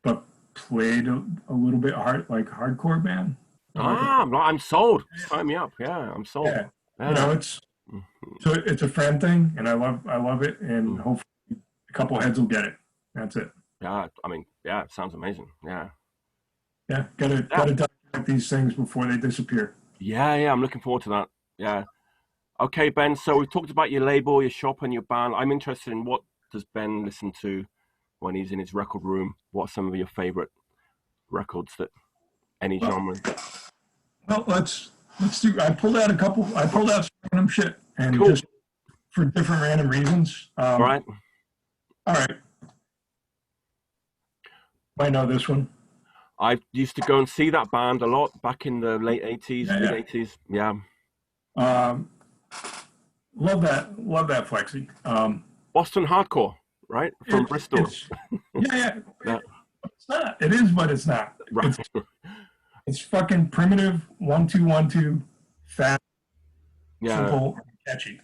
Speaker 2: but played a little bit hardcore band.
Speaker 1: I'm sold. Sign me up. Yeah, I'm sold.
Speaker 2: Yeah.
Speaker 1: Yeah.
Speaker 2: It's a friend thing, and I love it, and hopefully a couple heads will get it. That's it.
Speaker 1: Yeah, I mean, yeah, it sounds amazing. Yeah.
Speaker 2: Yeah, gotta document these things before they disappear.
Speaker 1: Yeah, I'm looking forward to that. Yeah. Okay, Ben, so we've talked about your label, your shop, and your band. I'm interested in what does Ben listen to when he's in his record room? What are some of your favorite records that any genre?
Speaker 2: Well, let's do. I pulled out some random shit, and
Speaker 1: Cool.
Speaker 2: just for different random reasons.
Speaker 1: Right.
Speaker 2: All right. Might know this one.
Speaker 1: I used to go and see that band a lot back in the late 80s,
Speaker 2: Yeah,
Speaker 1: mid 80s. Yeah.
Speaker 2: Love that Flexi.
Speaker 1: Boston hardcore, right? From Bristol.
Speaker 2: Yeah.
Speaker 1: Yeah.
Speaker 2: It's not. It is, but it's not.
Speaker 1: Right.
Speaker 2: It's fucking primitive 1-2-1-2, fast, simple, and catchy.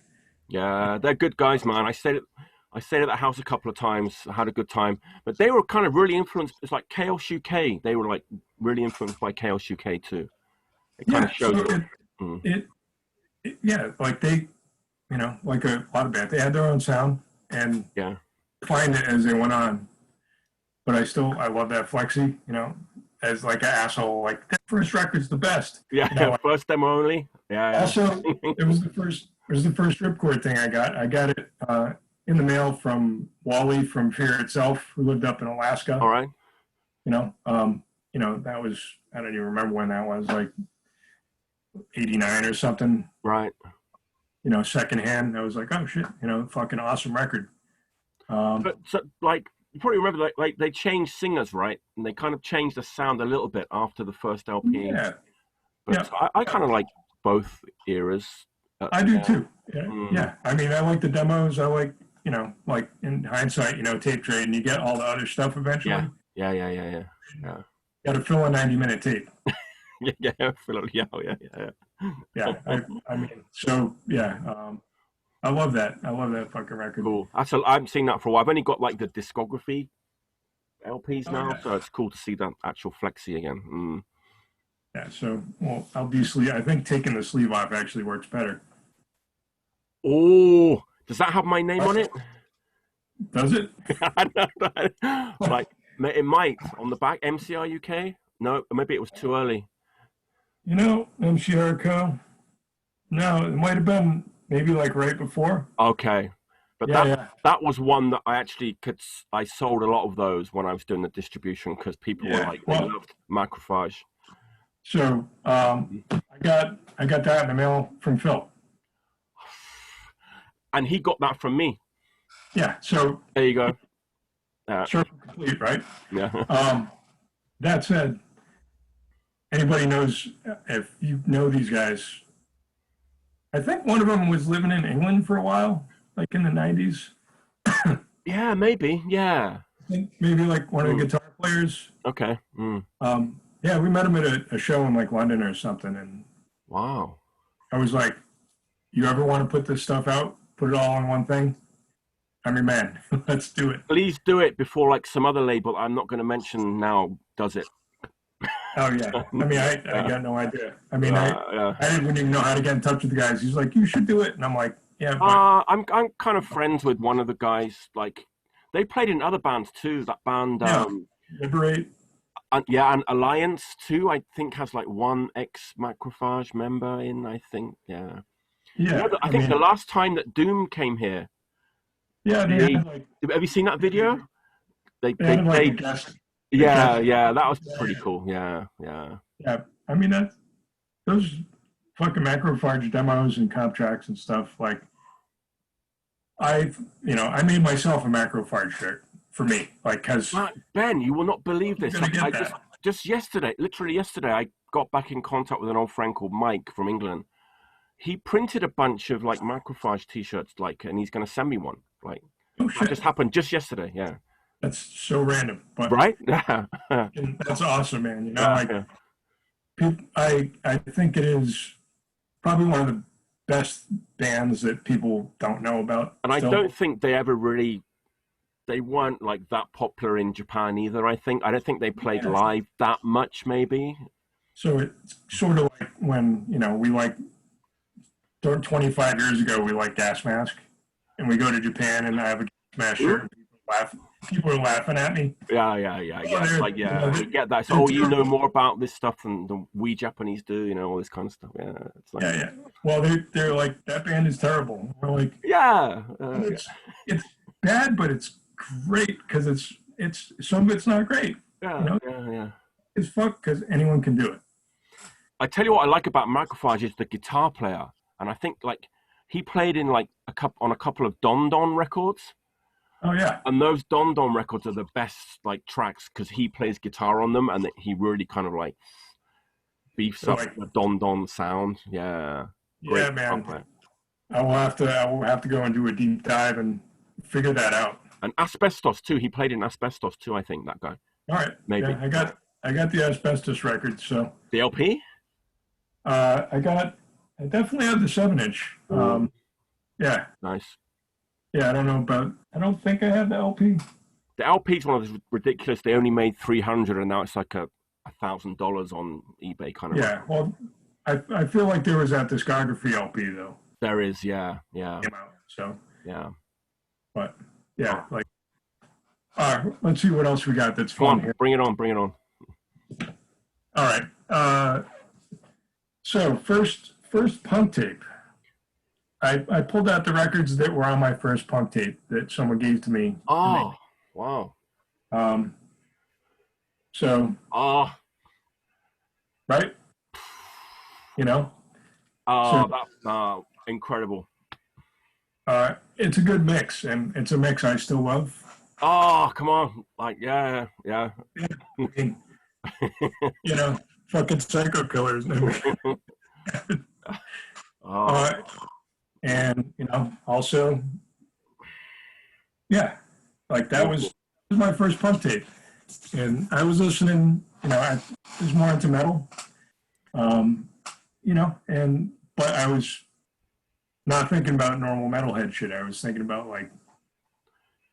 Speaker 1: Yeah, they're good guys, man. I stayed at that house a couple of times. I had a good time, but they were kind of really influenced. It's like Chaos UK. They were like really influenced by Chaos UK too. It kind of shows.
Speaker 2: Like they, like a lot of bands, they had their own sound and refined it as they went on. But I love that Flexi, as like an asshole. Like that first record's the best.
Speaker 1: Yeah, first demo only. Yeah.
Speaker 2: Also, it was the first ripcord thing I got. I got it in the mail from Wally from Fear Itself, who lived up in Alaska.
Speaker 1: All right.
Speaker 2: That was, I don't even remember when that was, like 89 or something.
Speaker 1: Right.
Speaker 2: Secondhand. I was like, oh shit, fucking awesome record.
Speaker 1: But so, like, you probably remember, like they changed singers, right? And they kind of changed the sound a little bit after the first LP.
Speaker 2: Yeah.
Speaker 1: But I kind of like both eras.
Speaker 2: I do too. Yeah. I mean, I like the demos. I like, like in hindsight, tape trade, and you get all the other stuff eventually.
Speaker 1: Yeah.
Speaker 2: Got to fill a 90-minute tape.
Speaker 1: Yeah.
Speaker 2: I mean, so yeah. I love that. I love that fucking record.
Speaker 1: Cool. I haven't seen that for a while. I've only got like the discography LPs now, so it's cool to see that actual Flexi again.
Speaker 2: Yeah. So, well, obviously, I think taking the sleeve off actually works better.
Speaker 1: Oh, does that have my name on it?
Speaker 2: Does it?
Speaker 1: Like it might on the back. MCR UK? No, maybe it was too early.
Speaker 2: MCR Co. No, it might have been. Maybe like right before.
Speaker 1: Okay. But that was one that I sold a lot of those when I was doing the distribution because people were like, they loved Macrophage.
Speaker 2: So I got that in the mail from Phil.
Speaker 1: And he got that from me.
Speaker 2: Yeah. So
Speaker 1: there you go.
Speaker 2: Circle complete, right?
Speaker 1: Yeah.
Speaker 2: That said, anybody knows, if you know these guys, I think one of them was living in England for a while, like in the 90s.
Speaker 1: Yeah, maybe. Yeah.
Speaker 2: I think maybe like one of the guitar players.
Speaker 1: Okay.
Speaker 2: Yeah, we met him at a show in like London or something. And
Speaker 1: wow.
Speaker 2: I was like, you ever want to put this stuff out? Put it all on one thing? I'm your man. Let's do it.
Speaker 1: Please do it before like some other label I'm not going to mention now does it.
Speaker 2: Oh yeah. I mean, I got no idea. I mean, I didn't even know how to get in touch with the guys. He's like, you should do it. And I'm like, yeah.
Speaker 1: I'm kind of friends with one of the guys. Like, they played in other bands too. That band,
Speaker 2: Liberate.
Speaker 1: Yeah, and Alliance too. I think has like one ex-Macrophage member in. I think, yeah.
Speaker 2: Yeah,
Speaker 1: I
Speaker 2: I
Speaker 1: think the
Speaker 2: mean,
Speaker 1: last time that Doom came here,
Speaker 2: yeah, they
Speaker 1: they
Speaker 2: had like
Speaker 1: have you seen that video?
Speaker 2: they
Speaker 1: They
Speaker 2: had like
Speaker 1: played.
Speaker 2: a guest.
Speaker 1: Yeah, that was
Speaker 2: Yeah,
Speaker 1: pretty cool. Yeah, yeah.
Speaker 2: yeah. I mean that those fucking macrophage demos and comp tracks and stuff. Like I made myself a macrophage shirt for me, like because
Speaker 1: Ben, you will not believe
Speaker 2: I'm
Speaker 1: this.
Speaker 2: gonna
Speaker 1: I
Speaker 2: get that.
Speaker 1: just yesterday, literally yesterday, I got back in contact with an old friend called Mike from England. He printed a bunch of like macrophage T-shirts, like, and he's going to send me one. Like
Speaker 2: Oh
Speaker 1: that
Speaker 2: shit,
Speaker 1: just happened just yesterday. Yeah.
Speaker 2: that's so random, but
Speaker 1: Right? Yeah.
Speaker 2: that's awesome, man. You know,
Speaker 1: Yeah.
Speaker 2: like
Speaker 1: Yeah.
Speaker 2: I think it is probably one of the best bands that people don't know about
Speaker 1: And I
Speaker 2: still.
Speaker 1: don't think they ever really. They weren't like that popular in Japan either. I don't think they played
Speaker 2: Yeah.
Speaker 1: live that much. Maybe.
Speaker 2: So it's sort of like when, we like 25 years ago, we like Gas Mask, and we go to Japan and I have a Gas Mask shirt and people laugh. People are laughing at me.
Speaker 1: Yeah,
Speaker 2: Oh,
Speaker 1: It's like, yeah, you get that. So, oh, you know more about this stuff than we Japanese do, all this kind of stuff. Yeah, it's like,
Speaker 2: yeah, yeah. Well, they're like, that band is terrible. We're like,
Speaker 1: yeah,
Speaker 2: it's bad, but it's great because it's some of it's not great. You
Speaker 1: yeah,
Speaker 2: know,
Speaker 1: yeah, yeah.
Speaker 2: it's fuck because anyone can do it.
Speaker 1: I tell you what I like about Macrophage is the guitar player, and I think like he played in like on a couple of Don Don records,
Speaker 2: Oh yeah.
Speaker 1: and those Don Don records are the best like tracks because he plays guitar on them, and he really kind of like beefs
Speaker 2: So
Speaker 1: up
Speaker 2: like,
Speaker 1: the Don Don sound. Yeah, great
Speaker 2: yeah,
Speaker 1: guitar
Speaker 2: man.
Speaker 1: player.
Speaker 2: I will have to go and do a deep dive and figure that out.
Speaker 1: And Asbestos too. He played in Asbestos too. I think that guy.
Speaker 2: All right.
Speaker 1: Maybe
Speaker 2: Yeah, I got the asbestos record, so
Speaker 1: the LP.
Speaker 2: I definitely have the 7-inch. Yeah.
Speaker 1: Nice.
Speaker 2: Yeah, I don't think I have the LP.
Speaker 1: The LP is one of those ridiculous. They only made 300, and now it's like $1,000 on eBay kind of.
Speaker 2: Yeah. Well, I feel like there was that discography LP though.
Speaker 1: There is, yeah, yeah,
Speaker 2: Came out, so,
Speaker 1: yeah.
Speaker 2: but yeah, like, let's see what else we got that's
Speaker 1: Come
Speaker 2: fun
Speaker 1: on,
Speaker 2: here.
Speaker 1: bring it on, bring it on.
Speaker 2: All right. So first punk tape. I pulled out the records that were on my first punk tape that someone gave to me.
Speaker 1: Oh, wow.
Speaker 2: So,
Speaker 1: Oh,
Speaker 2: right? So,
Speaker 1: that's incredible.
Speaker 2: it's a good mix, and it's a mix I still love.
Speaker 1: Oh, come on. Like, yeah, yeah.
Speaker 2: I mean, fucking psycho killers.
Speaker 1: Oh,
Speaker 2: And, also, yeah, like that was my first punk tape. And I was listening, I was more into metal, but I was not thinking about normal metalhead shit. I was thinking about like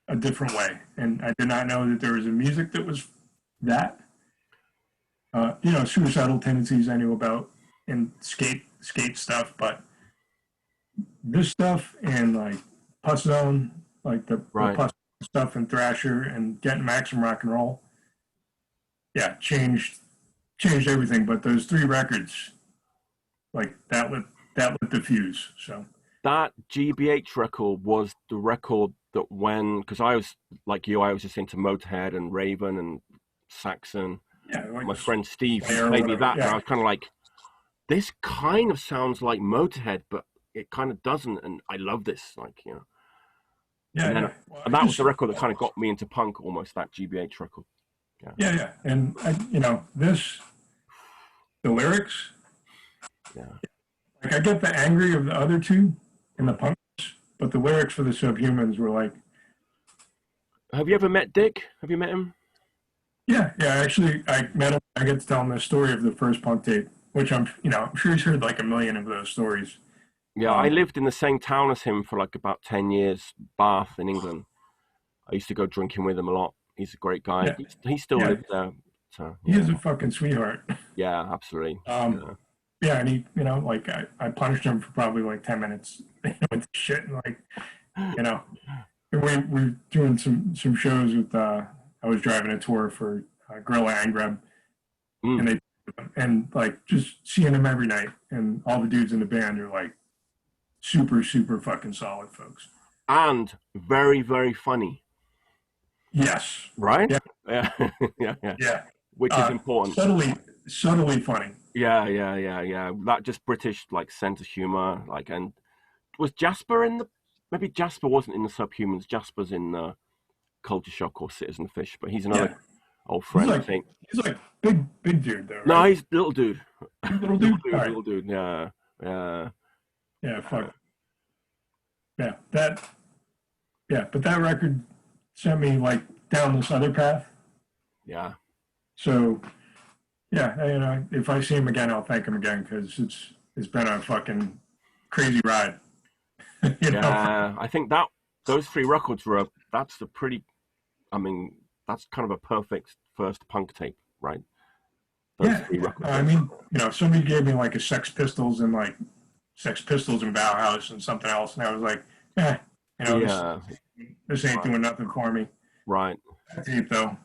Speaker 2: a different way. And I did not know that there was a music that was that. Suicidal tendencies I knew about and skate stuff, but this stuff and like Pus Zone, like the Pus stuff and Thrasher and Getting Maximum Rock and Roll, yeah, changed everything. But those 3 records, like that lit the fuse. So
Speaker 1: that GBH record was the record that because I was like you, I was just into Motorhead and Raven and Saxon.
Speaker 2: Yeah, like
Speaker 1: my friend Steve
Speaker 2: Slayer
Speaker 1: played me that,
Speaker 2: yeah.
Speaker 1: and I was kind of like, this kind of sounds like Motorhead, but it kind of doesn't, and I love this, like,
Speaker 2: Yeah,
Speaker 1: and that was the record that kind of got me into punk, almost, that GBH record.
Speaker 2: Yeah. And the lyrics,
Speaker 1: yeah,
Speaker 2: like I get the angry of the other 2 and the punks, but the lyrics for the Subhumans were like.
Speaker 1: Have you ever met Dick? Have you met him?
Speaker 2: Yeah. Actually, I met him. I get to tell him the story of the first punk tape, which I'm sure he's heard like a million of those stories.
Speaker 1: Yeah, I lived in the same town as him for like about 10 years, Bath in England. I used to go drinking with him a lot. He's a great guy.
Speaker 2: Yeah.
Speaker 1: He still lives there. So,
Speaker 2: He is a fucking sweetheart.
Speaker 1: Yeah, absolutely.
Speaker 2: Yeah, and he, like I punished him for probably like 10 minutes with shit, and like, we were doing some shows with. I was driving a tour for Gorilla and Grub,
Speaker 1: Mm.
Speaker 2: and like just seeing them every night, and all the dudes in the band are like super super fucking solid folks.
Speaker 1: And very, very funny.
Speaker 2: Yes.
Speaker 1: Right?
Speaker 2: Yeah.
Speaker 1: Yeah. Yeah. Yeah.
Speaker 2: Yeah.
Speaker 1: Which is important.
Speaker 2: Subtly funny.
Speaker 1: Yeah. Yeah. Yeah. Yeah. That just British like sense of humor. Like, and was Jasper in the? Maybe Jasper wasn't in the Subhumans. Jasper's in the Culture Shock or Citizen Fish, but he's another old friend. I think
Speaker 2: he's like big dude though. Right?
Speaker 1: No, he's little dude.
Speaker 2: Little dude.
Speaker 1: Little dude. Yeah. Yeah.
Speaker 2: Yeah. Fuck. Yeah. But that record sent me like down this other path.
Speaker 1: Yeah.
Speaker 2: So, yeah, you know, if I see him again, I'll thank him again because it's been a fucking crazy ride. You know?
Speaker 1: I think those 3 records that's a pretty. I mean, that's kind of a perfect first punk tape, right? Those 3 records.
Speaker 2: I mean, you know, somebody gave me like a Sex Pistols and Bauhaus and something else, and I was like, you know, this ain't doing nothing for me.
Speaker 1: Right.
Speaker 2: That tape though,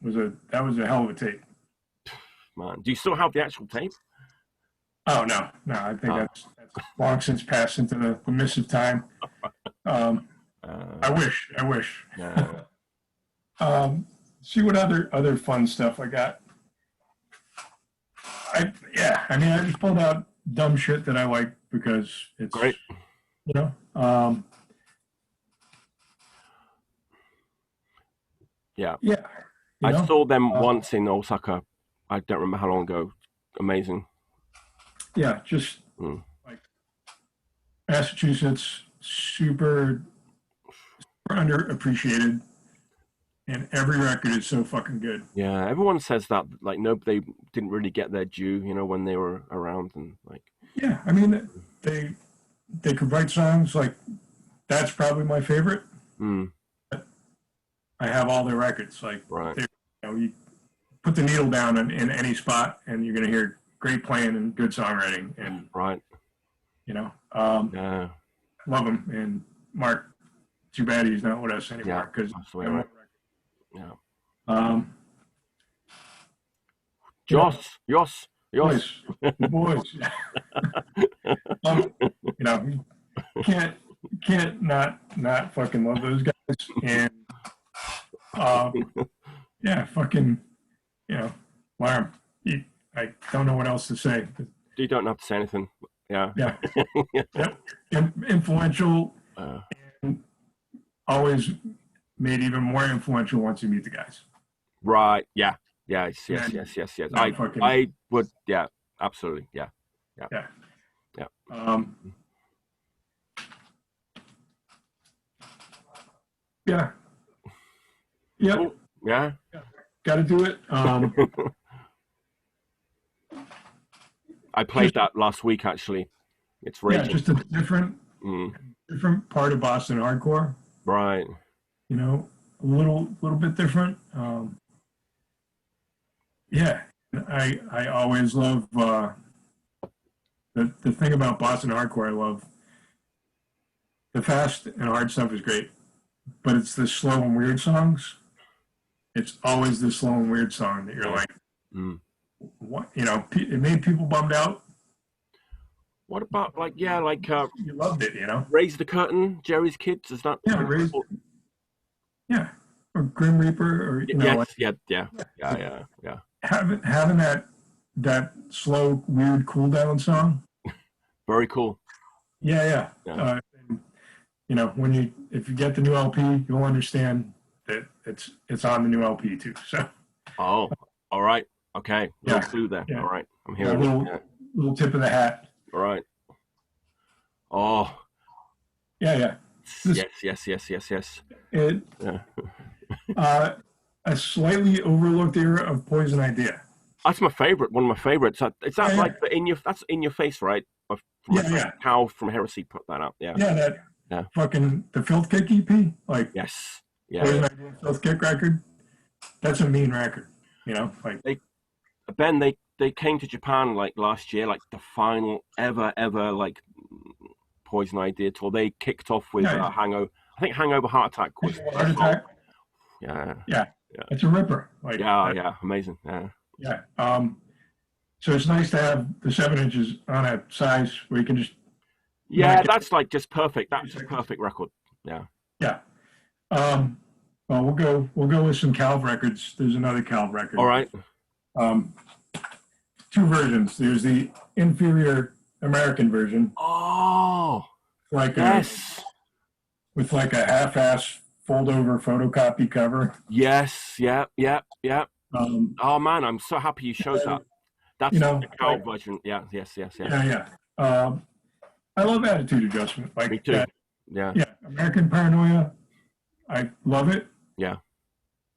Speaker 2: was a hell of a tape.
Speaker 1: Man, do you still have the actual tape?
Speaker 2: Oh no, I think that's long since passed into the mist of time. I wish.
Speaker 1: Yeah.
Speaker 2: See what other fun stuff I got. I just pulled out dumb shit that I like because it's
Speaker 1: great.
Speaker 2: You know.
Speaker 1: Yeah.
Speaker 2: Yeah.
Speaker 1: I saw them once in Osaka. I don't remember how long ago. Amazing.
Speaker 2: Yeah, just like Massachusetts, super underappreciated, and every record is so fucking good.
Speaker 1: Yeah, everyone says that. Like, no, they didn't really get their due, you know, when they were around, and like.
Speaker 2: Yeah, I mean, they could write songs like that's probably my favorite. I have all their records. Like,
Speaker 1: right.
Speaker 2: You put the needle down in any spot, and you're gonna hear great playing and good songwriting. And
Speaker 1: right.
Speaker 2: You know, love him. And Mark, too bad he's not with us anymore because
Speaker 1: right. Yoss.
Speaker 2: Boys. You know, can't not fucking love those guys. And fucking, you know, Larm. I don't know what else to say.
Speaker 1: You don't have to say anything. Yeah.
Speaker 2: Yeah. Yep. Influential, and always made even more influential once you meet the guys.
Speaker 1: Right. Yeah. Yes. I would. Yeah. Absolutely. Yeah.
Speaker 2: Yeah. Yeah. Yep.
Speaker 1: Cool. Yeah.
Speaker 2: Got to do it.
Speaker 1: I played that last week, actually. It's raging.
Speaker 2: Yeah, just a different part of Boston hardcore.
Speaker 1: Right.
Speaker 2: You know, a little bit different. Yeah, I always love the thing about Boston hardcore. I love the fast and hard stuff is great, but it's the slow and weird songs. It's always the slow and weird song that you're like, what? You know, it made people bummed out.
Speaker 1: What about you
Speaker 2: loved it, you know?
Speaker 1: Raise the Curtain, Jerry's Kids, is that?
Speaker 2: Yeah, or Grim Reaper, or
Speaker 1: yeah.
Speaker 2: Having that slow, weird, cool down song.
Speaker 1: Very cool.
Speaker 2: Yeah. You know, if you get the new LP, you'll understand that it's on the new LP too. So.
Speaker 1: Oh, all right. Okay. Little clue there.
Speaker 2: Yeah.
Speaker 1: All right. I'm hearing
Speaker 2: little tip of the hat.
Speaker 1: All right. Oh.
Speaker 2: Yeah.
Speaker 1: Yes.
Speaker 2: It. A slightly overlooked era of Poison Idea.
Speaker 1: That's my favorite. One of my favorites. Is that like that's in your face, right? Cow from Heresy put that up. Yeah.
Speaker 2: Yeah. Fucking the Filth Kick EP. Like.
Speaker 1: Yes. Yeah.
Speaker 2: Poison Idea Filth Kick record. That's a mean record. You know, like
Speaker 1: they came to Japan like last year, like the final ever like Poison Idea tour. They kicked off with Hangover. I think Hangover Heart Attack was.
Speaker 2: Heart Attack.
Speaker 1: Yeah.
Speaker 2: Yeah.
Speaker 1: Yeah.
Speaker 2: It's a ripper. Like,
Speaker 1: Yeah. Amazing. Yeah.
Speaker 2: yeah. So it's nice to have the 7 inches on a size where you can just
Speaker 1: Yeah,
Speaker 2: knock it
Speaker 1: that's like just perfect.
Speaker 2: in
Speaker 1: That's a
Speaker 2: 2 seconds.
Speaker 1: perfect record. Yeah.
Speaker 2: Yeah. Um, well, we'll go with some Calv records. There's another Calv
Speaker 1: All
Speaker 2: record.
Speaker 1: right.
Speaker 2: Um, two versions. There's the inferior American version,
Speaker 1: Oh,
Speaker 2: like a
Speaker 1: yes.
Speaker 2: with like a half-ass fold-over photocopy cover.
Speaker 1: Yes. Yeah. Yeah. Yeah.
Speaker 2: Um,
Speaker 1: Oh man, I'm so happy you chose that.
Speaker 2: and,
Speaker 1: That's the cow
Speaker 2: like,
Speaker 1: version. Yeah. Yes. Yes. Yeah.
Speaker 2: yeah, yeah. I love Attitude Adjustment.
Speaker 1: Me
Speaker 2: Like
Speaker 1: too.
Speaker 2: that.
Speaker 1: Yeah.
Speaker 2: Yeah, American Paranoia. I love it.
Speaker 1: Yeah.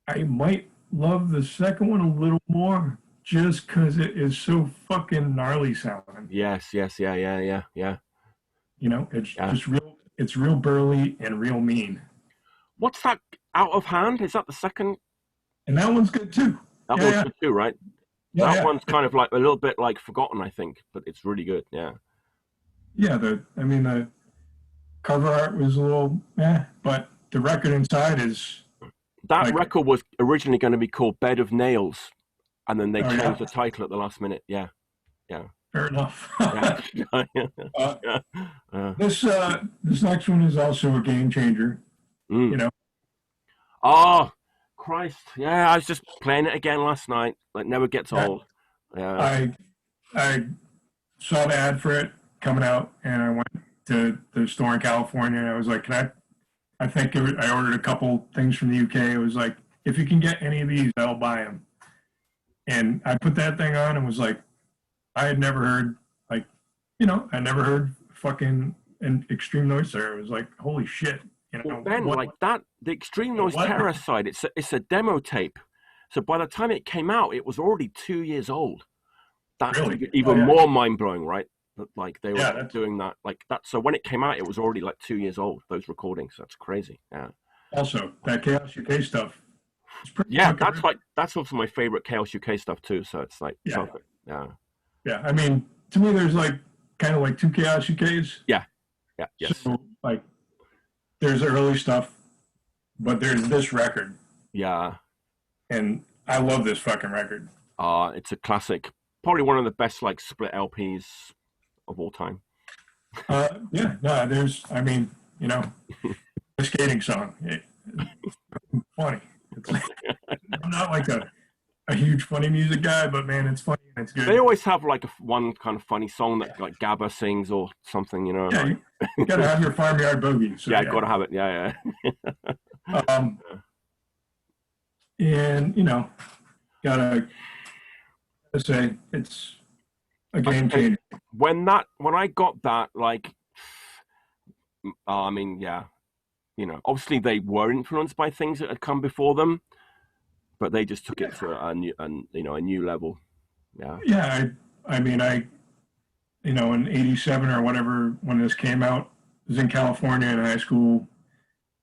Speaker 2: I might love the second one a little more just because it is so fucking gnarly sounding.
Speaker 1: Yes. Yes. Yeah. Yeah. Yeah. Yeah.
Speaker 2: It's
Speaker 1: Yeah.
Speaker 2: just real. It's real burly and real mean.
Speaker 1: What's that? Out of Hand? Is that the second?
Speaker 2: And that one's good too.
Speaker 1: That
Speaker 2: Yeah,
Speaker 1: one's
Speaker 2: yeah,
Speaker 1: good too, right?
Speaker 2: yeah,
Speaker 1: That
Speaker 2: yeah.
Speaker 1: one's kind of like a little bit like forgotten, I think, but it's really good. Yeah.
Speaker 2: Yeah, the cover art was a little but the record inside is
Speaker 1: That
Speaker 2: like,
Speaker 1: record was originally going to be called Bed of Nails, and then they
Speaker 2: oh yeah,
Speaker 1: changed the title at the last minute. Yeah. Yeah.
Speaker 2: fair enough.
Speaker 1: Yeah.
Speaker 2: uh,
Speaker 1: Yeah.
Speaker 2: this next one is also a game changer.
Speaker 1: Mm.
Speaker 2: You know,
Speaker 1: Oh, Christ. Yeah, I was just playing it again last night. Like, never gets
Speaker 2: yeah,
Speaker 1: old. Yeah.
Speaker 2: I saw the ad for it coming out, and I went to the store in California, and I was like, "Can I?" I ordered a couple things from the UK. It was like, if you can get any of these, I'll buy them. And I put that thing on and was like, I had never heard like, I never heard fucking an Extreme Noise Terror. It was like, holy shit,
Speaker 1: Well, Ben,
Speaker 2: what?
Speaker 1: like that, the Extreme Noise
Speaker 2: What?
Speaker 1: Terror side, it's a demo tape. So by the time it came out, it was already 2 years old. That's
Speaker 2: Really? Oh
Speaker 1: even
Speaker 2: yeah,
Speaker 1: more mind blowing, right? That like they were
Speaker 2: yeah. That's
Speaker 1: doing that like that. So when it came out, it was already like 2 years old. Those recordings, that's crazy. Yeah,
Speaker 2: also that Chaos UK stuff. It's pretty
Speaker 1: yeah.
Speaker 2: fucking
Speaker 1: That's also my favorite Chaos UK stuff too. So it's like
Speaker 2: yeah,
Speaker 1: perfect. Yeah,
Speaker 2: yeah. I mean, to me, there's like kind of like two Chaos UKs.
Speaker 1: yeah, yeah. Yes,
Speaker 2: So like, there's early stuff, but there's this record,
Speaker 1: yeah.
Speaker 2: and I love this fucking record.
Speaker 1: It's a classic. Probably one of the best like split LPs of all time.
Speaker 2: Yeah, no, I mean, the skating song. It's funny. I'm not like a huge funny music guy, but man, it's funny and it's good.
Speaker 1: They always have like one kind of funny song that like Gabba sings or something,
Speaker 2: Yeah,
Speaker 1: like,
Speaker 2: you gotta have your farmyard boogie. So,
Speaker 1: yeah, gotta have it. Yeah, yeah.
Speaker 2: And gotta say it's a game
Speaker 1: Okay.
Speaker 2: changer.
Speaker 1: When I got that, like, I mean, yeah, obviously they were influenced by things that had come before them, but they just took it to a new level. Yeah.
Speaker 2: Yeah, I mean, in '87 or whatever when this came out, I was in California in high school.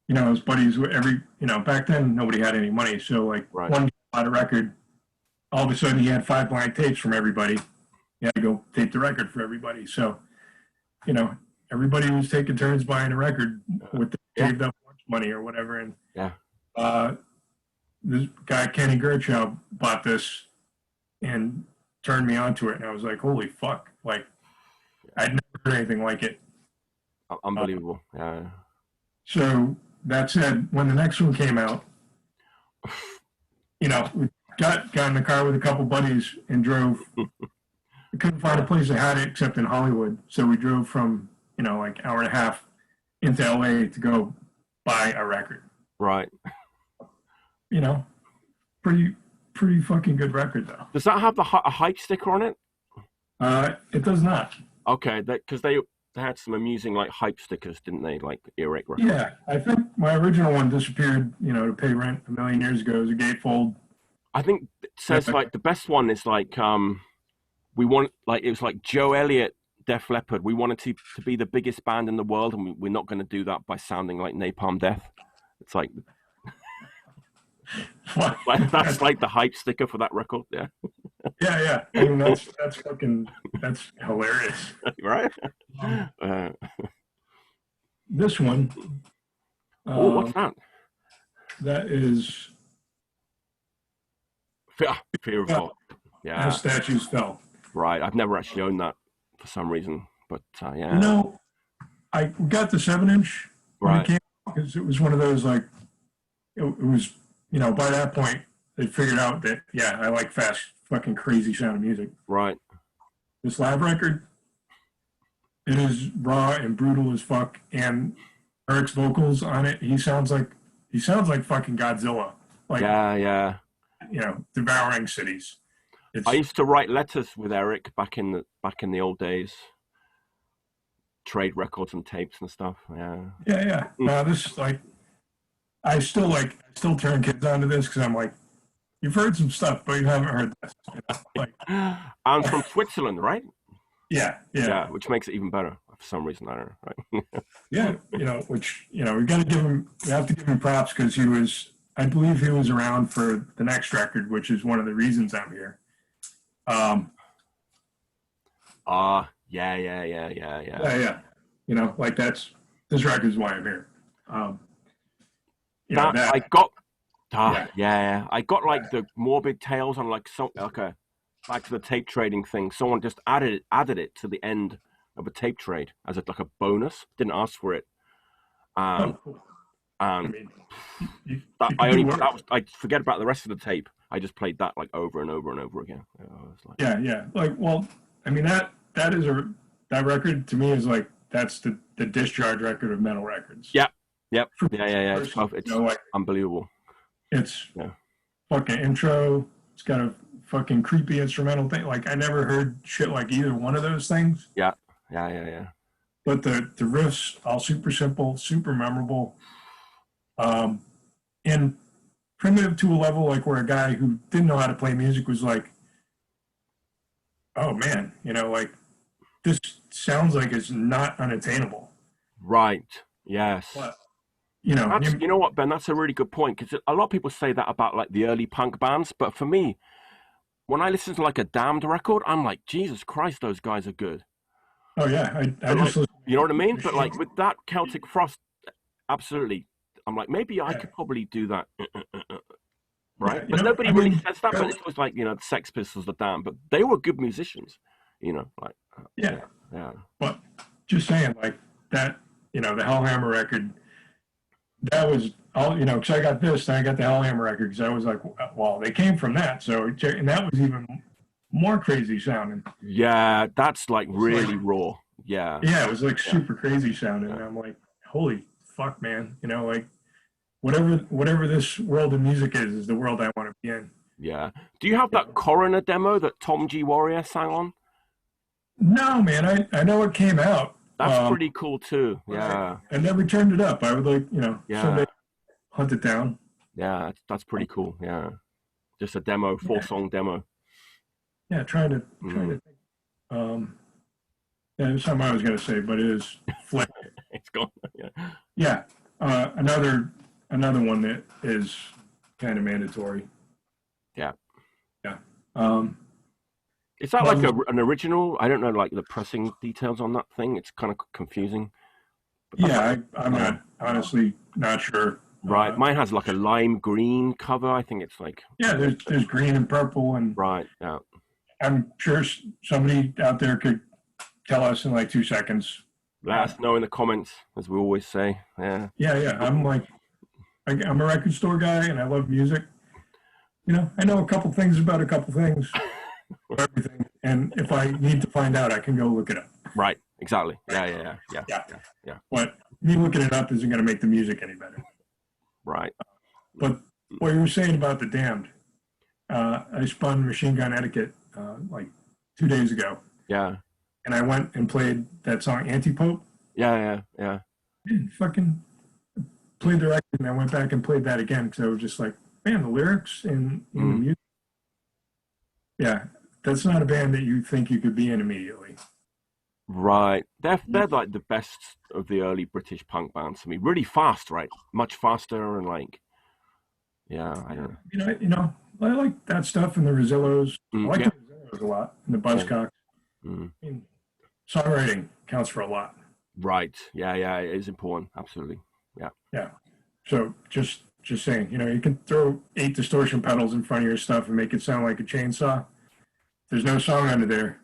Speaker 2: His buddies back then nobody had any money, so like
Speaker 1: Right.
Speaker 2: one guy bought a record. All of a sudden, he had 5 blank tapes from everybody. He had to go tape the record for everybody. So, everybody was taking turns buying a record with the saved up lunch money or whatever. And
Speaker 1: Yeah.
Speaker 2: this guy Kenny Gerchow bought this and turned me onto it, and I was like, "Holy fuck!" Like, I'd never heard anything like it.
Speaker 1: Unbelievable. Yeah.
Speaker 2: So that said, when the next one came out, we got in the car with a couple buddies and drove. We couldn't find a place that had it except in Hollywood, so we drove from like hour and a half into LA to go buy a record.
Speaker 1: Right.
Speaker 2: Pretty fucking good record though.
Speaker 1: Does that have a hype sticker on it?
Speaker 2: It does not.
Speaker 1: Okay, because they had some amusing like hype stickers, didn't they? Like earache records.
Speaker 2: Yeah, I think my original one disappeared, to pay rent a million years ago. It was a gatefold.
Speaker 1: I think it says like the best one is like we want like it was like Joe Elliott, Def Leppard. We wanted to be the biggest band in the world, and we're not going to do that by sounding like Napalm Death. It's like that's like the hype sticker for that record. Yeah.
Speaker 2: Yeah. I mean, that's hilarious.
Speaker 1: Right.
Speaker 2: This one.
Speaker 1: Oh, what's that?
Speaker 2: That is
Speaker 1: Fear of God. Yeah.
Speaker 2: Those statues fell.
Speaker 1: Right. I've never actually owned that for some reason, but yeah.
Speaker 2: You know, I got the 7-inch when
Speaker 1: Right.
Speaker 2: it came because it was one of those like it was, you know, by that point they figured out that yeah, I like fast, fucking crazy sound of music.
Speaker 1: Right.
Speaker 2: This live record, it is raw and brutal as fuck, and Eric's vocals on it, he sounds like fucking Godzilla, like
Speaker 1: Yeah.
Speaker 2: you know, devouring cities.
Speaker 1: I used to write letters with Eric back in the old days. Trade records and tapes and stuff. Yeah.
Speaker 2: Yeah. This like I still turn kids onto this because I'm like, you've heard some stuff, but you haven't heard this. You know? Like,
Speaker 1: I'm from Switzerland, right?
Speaker 2: Yeah.
Speaker 1: Which makes it even better for some reason. I don't know. Right?
Speaker 2: Yeah, you know, which you know, we have to give him props because I believe he was around for the next record, which is one of the reasons I'm here. Yeah. You know, like this record is why I'm here.
Speaker 1: I got like the Morbid Tales on like back to the tape trading thing. Someone just added it to the end of a tape trade as like a bonus. Didn't ask for it. I forget about the rest of the tape. I just played that like over and over and over again.
Speaker 2: Yeah. Like, well, I mean that record to me is like that's the discharge record of metal records.
Speaker 1: Yep. It's like, unbelievable.
Speaker 2: It's fucking intro. It's got a fucking creepy instrumental thing. Like I never heard shit like either one of those things.
Speaker 1: Yeah.
Speaker 2: But the riffs all super simple, super memorable, and primitive to a level like where a guy who didn't know how to play music was like, oh man, you know, like this sounds like it's not unattainable.
Speaker 1: Right. Yes.
Speaker 2: But, you know,
Speaker 1: you know what, Ben? That's a really good point because a lot of people say that about like the early punk bands, but for me, when I listen to like a Damned record, I'm like, Jesus Christ, those guys are good.
Speaker 2: Oh yeah, I just
Speaker 1: like, you know what I mean? But like with that Celtic Frost, absolutely, I'm like maybe I could probably do that, right? But nobody really says that. But it was like the Sex Pistols, the Damned, but they were good musicians, like
Speaker 2: yeah. But just saying like that, the Hellhammer record. That was all, because I got this, and I got the Hellhammer record because I was like, well, they came from that. So, and that was even more crazy sounding.
Speaker 1: Yeah, that's like really raw. Yeah.
Speaker 2: Yeah, it was like super crazy sounding. And I'm like, holy fuck, man. Like whatever this world of music is the world I want to be in.
Speaker 1: Yeah. Do you have that Coroner demo that Tom G. Warrior sang on?
Speaker 2: No, man. I know it came out.
Speaker 1: That's pretty cool too. Yeah.
Speaker 2: I never turned it up. I would like, someday hunt it down.
Speaker 1: Yeah, that's pretty cool. Yeah. Just a demo, 4-song demo.
Speaker 2: Yeah, trying to think. There's something I was going to say, but it is Flick.
Speaker 1: It's gone.
Speaker 2: Yeah. Another one that is kind of mandatory.
Speaker 1: Yeah.
Speaker 2: Is
Speaker 1: that like an original? I don't know, like the pressing details on that thing. It's kind of confusing.
Speaker 2: Yeah, I'm not honestly not sure.
Speaker 1: Right, mine has like a lime green cover. I think it's like
Speaker 2: there's green and purple and
Speaker 1: right. Yeah,
Speaker 2: I'm sure somebody out there could tell us in like 2 seconds.
Speaker 1: Let us know in the comments, as we always say. Yeah.
Speaker 2: I'm a record store guy and I love music. I know a couple things about a couple things. Everything, and if I need to find out, I can go look it up.
Speaker 1: Right, exactly. Yeah.
Speaker 2: But me looking it up isn't going to make the music any better.
Speaker 1: Right.
Speaker 2: But what you were saying about the Damned, I spun Machine Gun Etiquette like 2 days ago.
Speaker 1: Yeah.
Speaker 2: And I went and played that song Anti-Pope.
Speaker 1: Yeah.
Speaker 2: And fucking played the record, and I went back and played that again because I was just like, man, the lyrics and the music. Yeah, that's not a band that you think you could be in immediately.
Speaker 1: Right. They're like the best of the early British punk bands to me. Really fast, right? Much faster and like, I don't
Speaker 2: know. I like that stuff and the Rosillos. I like the Rosillos a lot and the Buzzcocks. I mean, songwriting counts for a lot.
Speaker 1: Right. Yeah. It is important. Absolutely. Yeah.
Speaker 2: Yeah. So just just saying, you can throw 8 distortion pedals in front of your stuff and make it sound like a chainsaw. There's no song under there.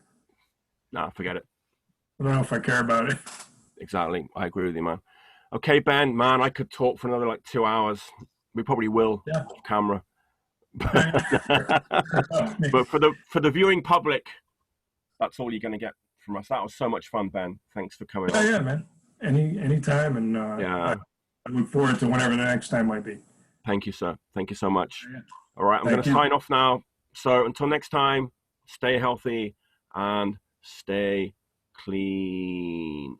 Speaker 1: Nah, forget it.
Speaker 2: I don't know if I care about it.
Speaker 1: Exactly. I agree with you, man. Okay, Ben, man, I could talk for another like 2 hours. We probably will off camera. But for the viewing public, that's all you're going to get from us. That was so much fun, Ben. Thanks for coming on.
Speaker 2: Yeah, man. Anytime, and I look forward to whenever the next time might be.
Speaker 1: Thank you, sir. Thank you so much.
Speaker 2: Yeah.
Speaker 1: All right, I'm going to sign off now. So until next time, stay healthy and stay clean.